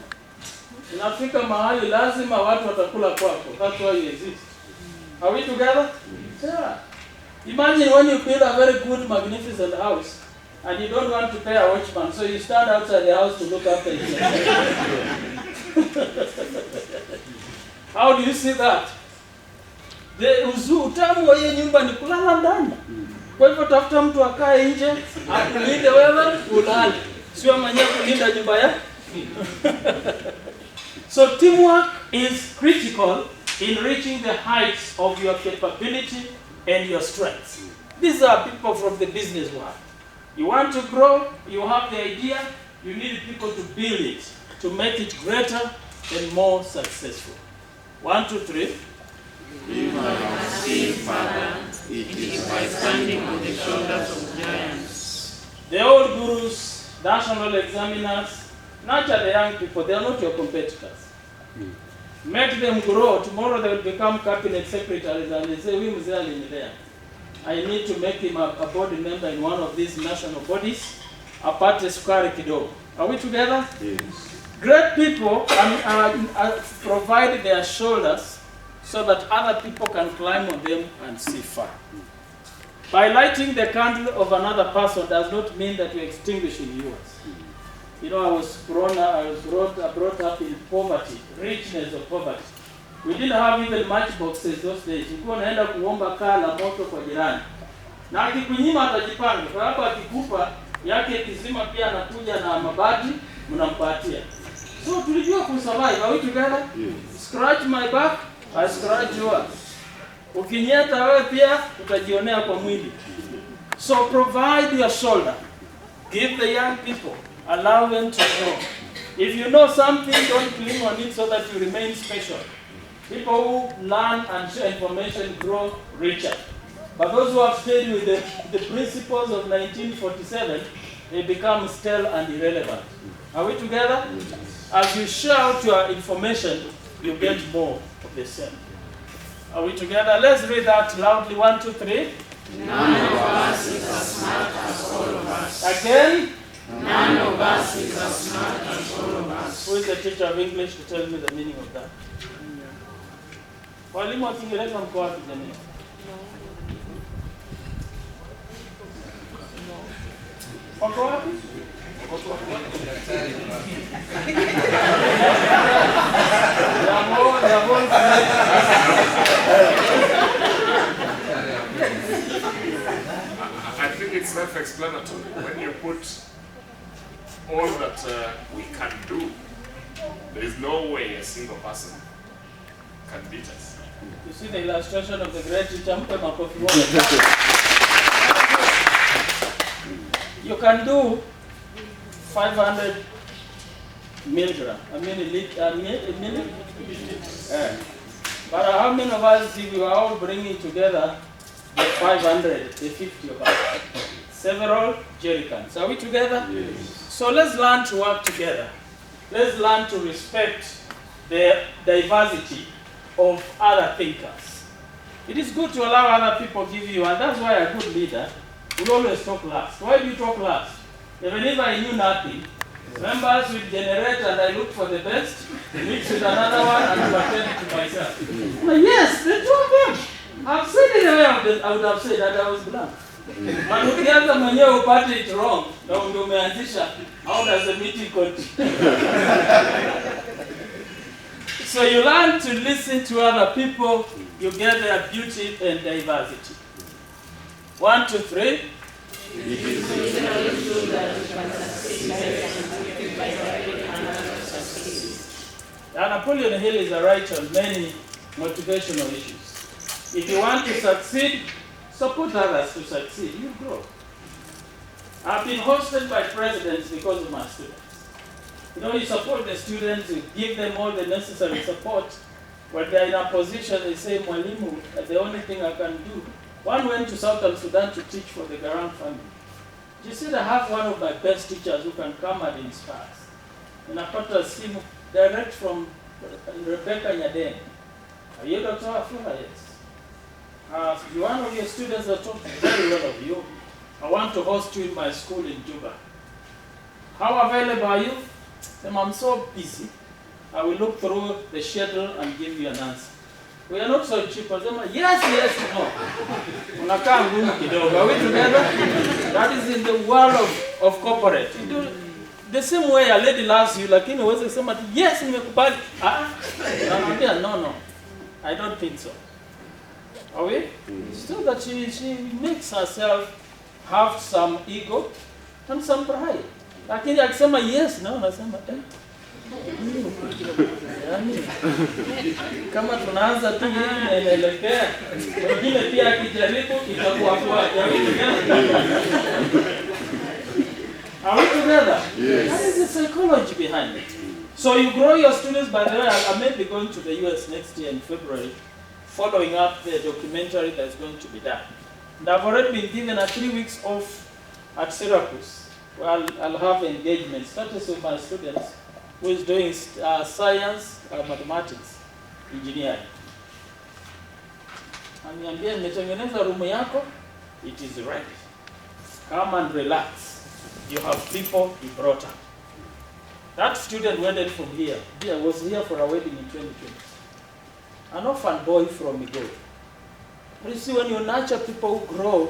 Inafika mahali lazima watu watakula kwako. That's why you exist. Are we together? Yeah. Imagine when you build a very good, magnificent house, and you don't want to pay a watchman, so you stand outside the house to look after it. How do you see that? Utamu wa hiyo nyumba ni kulala ndani. Kwa hivyo tafuta mtu akae nje, akulinde wewe, ulale. Sio mwenyewe kulinda nyumba yako. So teamwork is critical in reaching the heights of your capability and your strengths. These are people from the business world. You want to grow, you have the idea, you need people to build it, to make it greater and more successful. 1, 2, 3. If I have seen Father, it is by standing on the shoulders of giants. The old gurus, national examiners, nurture the young people. They are not your competitors. Make them grow. Tomorrow they will become cabinet secretaries and they say, we mzee alinilea. I need to make him a board member in one of these national bodies. Apate sukari kidogo. Are we together? Yes. Great people provide their shoulders so that other people can climb on them and see far. By lighting the candle of another person does not mean that you're extinguishing yours. You know, I was brought up in poverty, richness of poverty. We didn't have even matchboxes those days. Ulikuwa unaenda kuomba kaa la moto kwa jirani. Na akikunyima atajipanga. Kwa sababu akikupa yake kizima pia anakuja na mabati mnampatia. So tulijua kusurvive. Are we together? Yes. Scratch my back, I scratch yours. Ukinyeta wewe pia utajionea kwa mwili. So provide your shoulder. Give the young people. Allow them to grow. If you know something, don't cling on it so that you remain special. People who learn and share information grow richer. But those who have stayed with the principles of 1947, they become stale and irrelevant. Are we together? As you share out your information, you get more of the same. Are we together? Let's read that loudly. 1, 2, 3. None of us is as smart as all of us. Again. None of us is as smart as all of us. Who is the teacher of English to tell me the meaning of that? Walimu wa Kiingereza mko wapi jamani? Wako wapi? I think it's self-explanatory. When you put all that we can do, there is no way a single person can beat us. You see the illustration of the great teacher, mpe makofi moja. You can do 500 milligram. But how many of us, if we are all bringing together the 500, the 50 of us? several jerry cans. Are we together? Yes. So let's learn to work together. Let's learn to respect the diversity of other thinkers. It is good to allow other people give you, and that's why a good leader will always talk last. Why do you talk last? Even if I knew nothing, members will generate and I look for the best, mix with another one and pretend to myself. But yes, the two of them. I've said it away, I would have said that I was blank. But ukianza mwenyewe upate it wrong, na ndio umeanzisha, how does the meeting continue? So you learn to listen to other people, you get their beauty and diversity. 1, 2, 3. Napoleon Hill is a writer on many motivational issues. If you want to succeed, support others to succeed, you grow. I've been hosted by presidents because of my students. You know, you support the students, you give them all the necessary support. When they're in a position, they say, Mwalimu, the only thing I can do. One went to Southern Sudan to teach for the Garang family. She said, I have one of my best teachers who can come and inspire. And I got a scheme direct from Rebecca Nyaden. Are you Dr. WAFULA? Yes. One of your students that talked very well of you. I want to host you in my school in Juba. How available are you? I'm so busy. I will look through the schedule and give you an answer. We are not so cheap. Yes, no. Unakaa ngumu kidogo. Are we together? That is in the world of corporate. You do the same way a lady loves you, lakini uweze kusema yes, nimekubali. No. I don't think so. Are we? So that she makes herself have some ego and some pride. Lakini akisema yes, no, nasema yani, kama tunaanza tu hivi na inaelekea, wengine pia akijaribu itakuwa kwa Are we together? Yes. That is the psychology behind it. So you grow your students. By the way, I may be going to the US next year in February, following up the documentary that's going to be done. And I've already been given 3 weeks off at Syracuse, where I'll have engagements, not just with my students, who is doing science, mathematics, engineering. Aniambia nimetengeneza room yako, it is ready. Come and relax. You have people you brought up. That student went from here. I was here for a wedding in 2020. An orphan boy from Igbo. But you see, when you nurture people who grow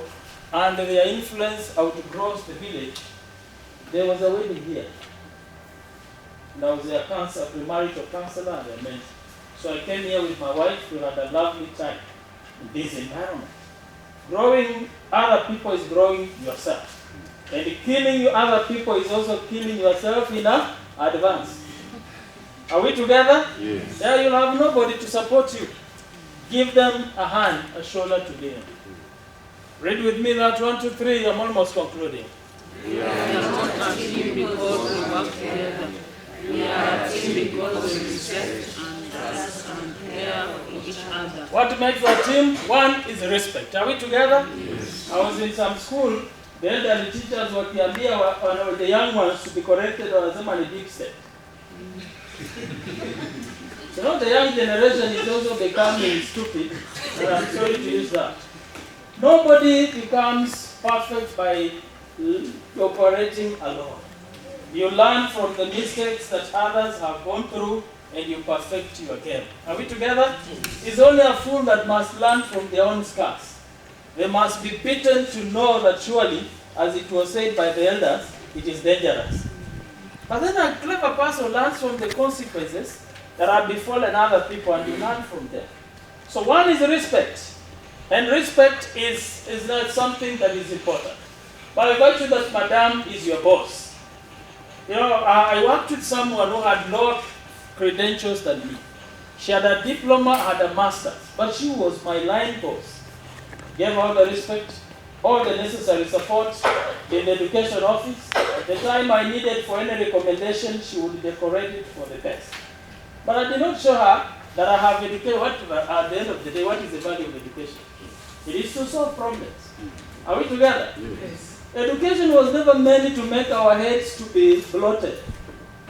and their influence outgrows the village, there was a wedding here. And I was a premarital counselor, and I met. So I came here with my wife. We had a lovely time in this environment. Growing other people is growing yourself. And killing other people is also killing yourself in advance. Are we together? Yes. There you'll have nobody to support you. Give them a hand, a shoulder to lean. Read with me that 1, 2, 3. I'm almost concluding. We are not a team because we work together. We are a team because we respect and trust and care for each other. What makes a team? One is respect. Are we together? Yes. I was in some school. The elderly teachers wakiambia the young ones to be corrected wanasema ni deep state. So now the young generation is also becoming stupid, and I'm sorry to use that. Nobody becomes perfect by operating alone. You learn from the mistakes that others have gone through and you perfect your game. Are we together? It's only a fool that must learn from their own scars. They must be beaten to know that surely, as it was said by the elders, it is dangerous. But then a clever person learns from the consequences that have befallen other people, and you learn from them. So one is respect. And respect is not something that is important. By virtue that Madame is your boss. You know, I worked with someone who had lower credentials than me. She had a diploma, had a master's, but she was my line boss. Gave all the respect, all the necessary support in the education office. At the time I needed for any recommendation, she would decorate it for the best. But I did not show her that I have educated. At the end of the day, what is the value of education? It is to solve problems. Are we together? Yes. Education was never meant to make our heads to be bloated.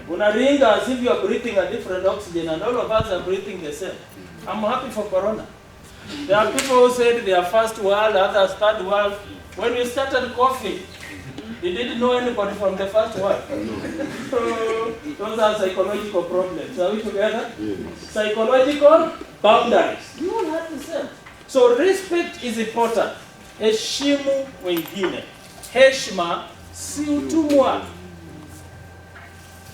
Unaringa as if you are breathing a different oxygen and all of us are breathing the same. I'm happy for Corona. There are people who said they are first world, others third world. When we started coughing, they didn't know anybody from the first world. So those are psychological problems. Are we together? Yes. Psychological boundaries. You all have the same. So respect is important. Heshimu wengine. Heshima si utumwa.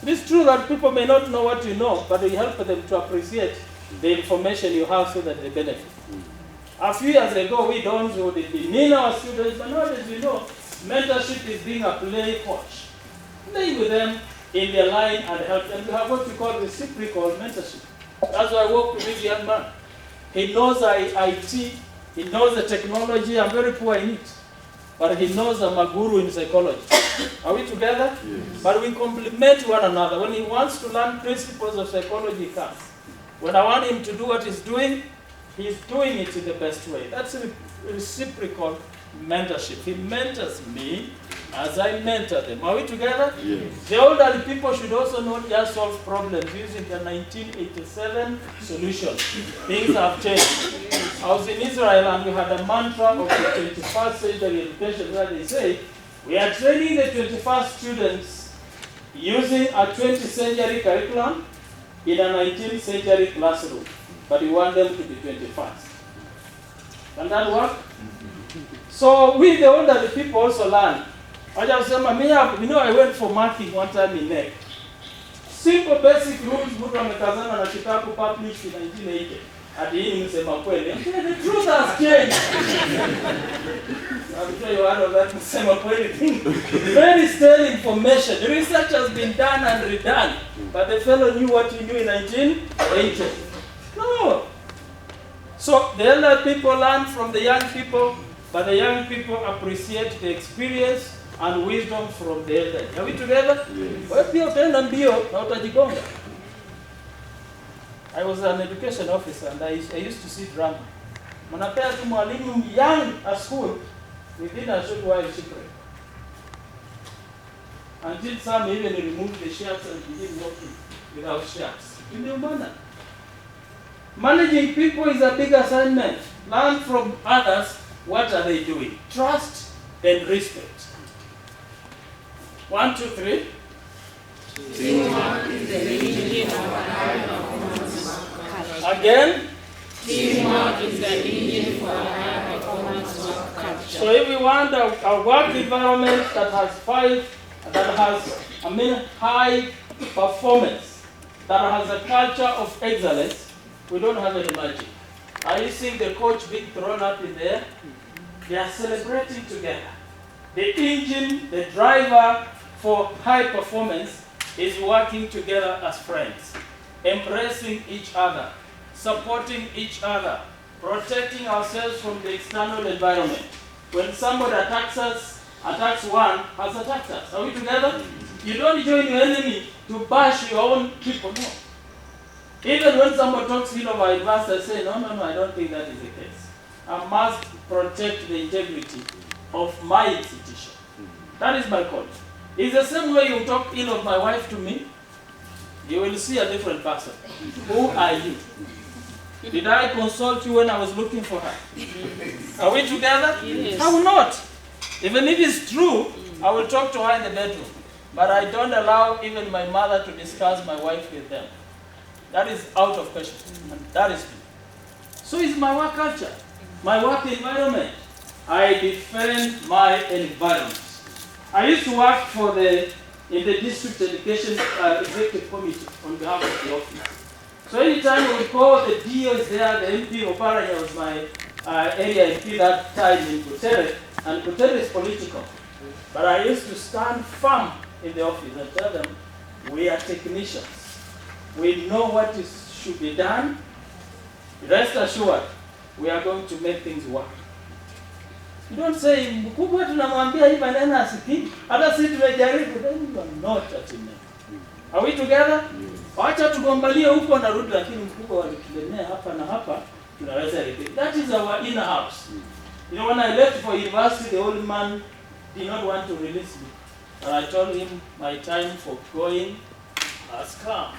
It is true that people may not know what you know, but you help them to appreciate the information you have so that they benefit. A few years ago, we don't would demean our students, but nowadays we know mentorship is being a play coach. Play with them in their line and help them. We have what we call reciprocal mentorship. That's why I work with this young man. He knows IT, he knows the technology. I'm very poor in it. But he knows I'm a guru in psychology. Are we together? Yes. But we complement one another. When he wants to learn principles of psychology, he comes. When I want him to do what he's doing it in the best way. That's a reciprocal mentorship. He mentors me as I mentor them. Are we together? Yes. The older people should also not just solve problems using the 1987 solution. Things have changed. I was in Israel and we had a mantra of the 21st century education where they say, we are training the 21st students using a 20th century curriculum in a 19th century classroom, but we want them to be 21st. Can that work? So we, the older people, also learn. I just say, I went for marking one time in NEC. Simple basic rules, mtu amekazana na kitabu published in 1980. At the end, msema kweli. The truth has changed. I'm sure you heard of that msema kweli thing. Very stale information. The research has been done and redone. But the fellow knew what he knew in 1980. No. So the elder people learn from the young people, but the young people appreciate the experience and wisdom from the elders. Are we together? Yes. I was an education officer and I used to see drama. Manapea tu mwalimu young at school, within a short while shipwreck. Until some even removed the shirts and begin walking without shirts. In the manner. Managing people is a big assignment. Learn from others, what are they doing? Trust and respect. 1, 2, 3. Teamwork is the engine of a high performance culture. Again? Teamwork is the engine for a high performance work culture. So if we want a work environment that has high performance, that has a culture of excellence, we don't have any magic. Are you seeing the coach being thrown up in there? They are celebrating together. The engine, the driver for high performance is working together as friends, embracing each other, supporting each other, protecting ourselves from the external environment. When somebody attacks us, attacks one, has attacked us. Are we together? You don't join your enemy to bash your own people, no. Even when somebody talks ill of our advisor, say, no, I don't think that is the case. I must protect the integrity of my institution. That is my call. It's the same way you talk ill of my wife to me, you will see a different person. Who are you? Did I consult you when I was looking for her? Are we together? Yes. I will not. Even if it's true, I will talk to her in the bedroom. But I don't allow even my mother to discuss my wife with them. That is out of question. And that is me. So it's my work culture, my work environment. I defend my environment. I used to work in the district education executive committee on behalf of the office. So anytime we call, the DO is there, the MP, Oparanya was my area MP that time in Butere, and Butere is political. But I used to stand firm in the office and tell them, we are technicians. We know what should be done. Rest assured, we are going to make things work. You don't say, mkubwa tunamwambia hii maneno asikii, hata sisi tumejaribu, then you are not a team. Are we together? Wacha tugombalie huko na rudi, lakini mkubwa walitulemea hapa na hapa, tunaweza repeat. That is our inner house. You know, when I left for university, the old man did not want to release me. And I told him my time for going has come.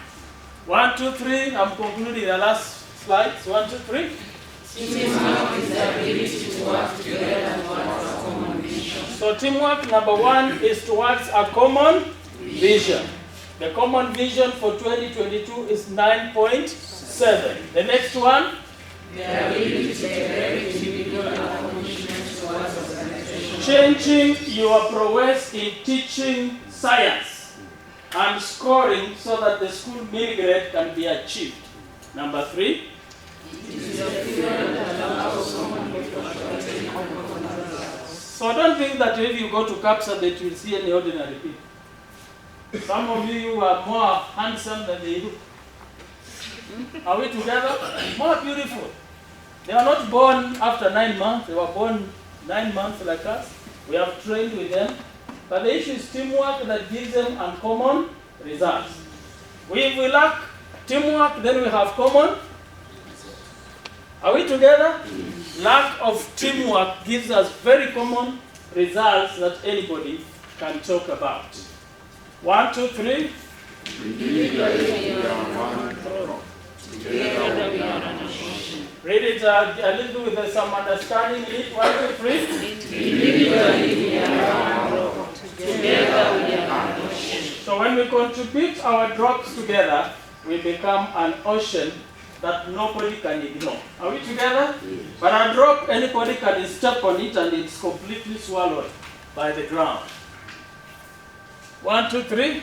1, 2, 3. I'm concluding the last slides. 1, 2, 3. Teamwork is the ability to work together towards a common vision. So teamwork, number 1, is towards a common vision. The common vision for 2022 is 9.7. The next one? The ability to direct individual accomplishments towards organization. Changing your prowess in teaching science and scoring so that the school meal grade can be achieved. Number 3? So don't think that if you go to CAPSA that you will see any ordinary people. Some of you are more handsome than they look. Are we together? More beautiful. They are not born after 9 months. They were born 9 months like us. We have trained with them. But the issue is teamwork that gives them uncommon results. If we lack teamwork, then we have common. Are we together? Lack of teamwork gives us very common results that anybody can talk about. 1, 2, 3. Read it a little with some understanding in it. 1, 2, 3. So when we contribute our drops together, we become an ocean that nobody can ignore. Are we together? But a drop, anybody can step on it and it's completely swallowed by the ground. 1, 2, 3.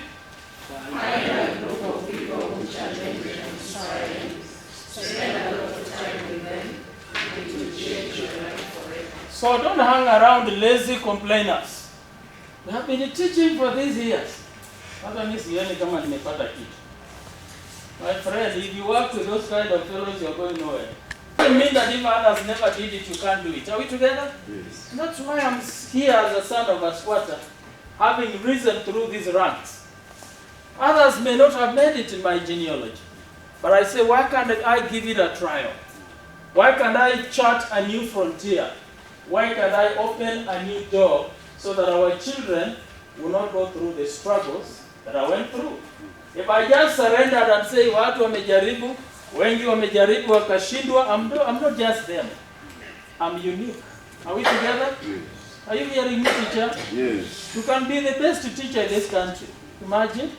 Find a group of people who challenge and inspire. Spend a lot of time with them, and it will change your life forever. So don't hang around lazy complainers. We have been teaching for these years. My friend, if you work with those kind of fellows, you're going nowhere. It doesn't mean that if others never did it, you can't do it. Are we together? Yes. And that's why I'm here as a son of a squatter, having risen through these ranks. Others may not have made it in my genealogy. But I say, why can't I give it a trial? Why can't I chart a new frontier? Why can't I open a new door so that our children will not go through the struggles that I went through? If I just surrendered and say, watu wamejaribu, wengi wamejaribu wakashindwa, I'm not just them. I'm unique. Are we together? Are you hearing me, teacher? Yes. You can be the best teacher in this country. Imagine.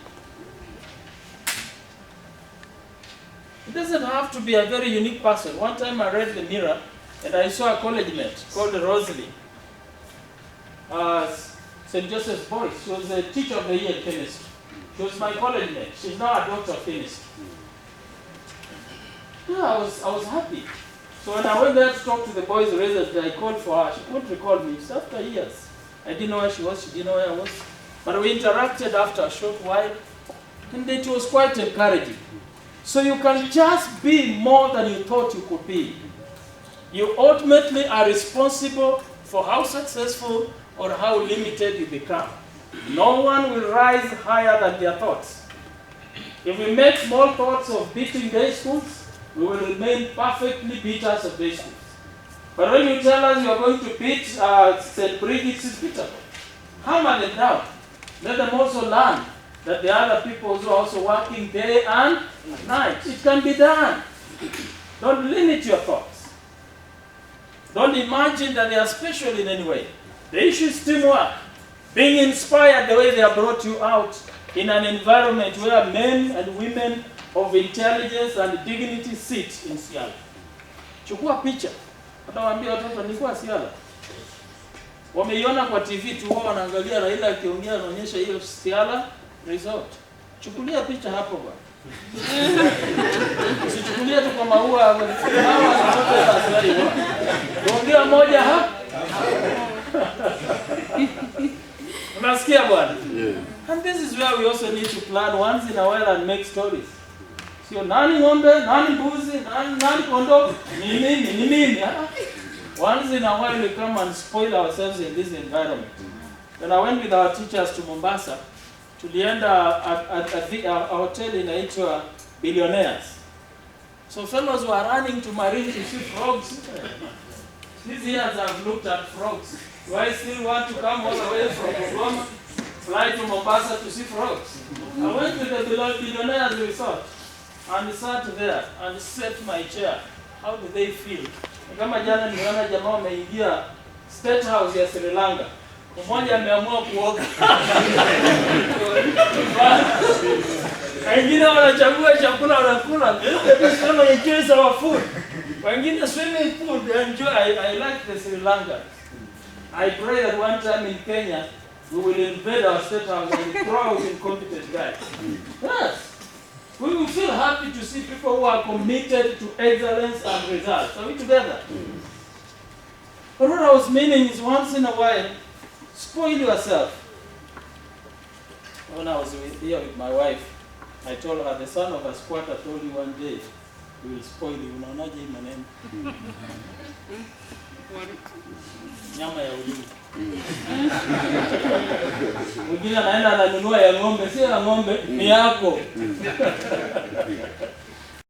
It doesn't have to be a very unique person. One time I read the Mirror and I saw a college mate called Rosalie. St. Joseph's Boys. She was the teacher of the year in chemistry. She was my college mate. She's now a doctor of chemistry. Yeah, I was happy. So when I went there to talk to the boys resident, I called for her. She couldn't recall me. It's after years. I didn't know where she was. She didn't know where I was. But we interacted after a short while. And it was quite encouraging. So you can just be more than you thought you could be. You ultimately are responsible for how successful or how limited you become. No one will rise higher than their thoughts. If we make small thoughts of beating day schools, we will remain perfectly beaters of day schools. But when you tell us you are going to beat St. Brigid's Hospital, hammer them down. Let them also learn that there are other people who are also working day and night. It can be done. Don't limit your thoughts. Don't imagine that they are special in any way. The issue is teamwork. Being inspired the way they have brought you out in an environment where men and women of intelligence and dignity sit in Siala. Chukua picha. Atawaambia watoto nilikuwa Siala. Wameiona kwa TV tu, wao wanaangalia Raila akiongea anaonyesha hiyo Siala resort. Chukulia picha hapo bwana. Usichukulia tu kwa maua hawa zote za Siala. Ongea moja hapa. Unasikia bwana? Yeah. And this is where we also need to plan once in a while and make stories. Sio nani ng'ombe, nani mbuzi, nani kondoo, ni nini. Once in a while we come and spoil ourselves in this environment. When I went with our teachers to Mombasa, tulienda a hotel inaitwa Billionaires. So fellows were running to marine to see frogs. These years I've looked at frogs. Do I still want to come all the way from Bungoma, fly to Mombasa to see frogs? I went to the billionaire's resort and sat there and set my chair. How do they feel? Kama jana niliona jamaa wameingia State House ya Sri Lanka. Mmoja ameamua kuoga. Wengine wanachagua chakula wanakula. They still enjoy our food. Wengine swimming pool, they enjoy. I like the Sri Lanka. I pray that one time in Kenya, we will invade our State House and throw out incompetent guys. Yes. We will feel happy to see people who are committed to excellence and results. Are we together? But what I was meaning is once in a while, spoil yourself. When I was here with my wife, I told her, the son of a squatter told you one day, he will spoil you. Unaonaje hii maneno? Nyama ya ulimi. Mwingine anaenda ananunua ya ng'ombe, si ya ng'ombe, ni yako.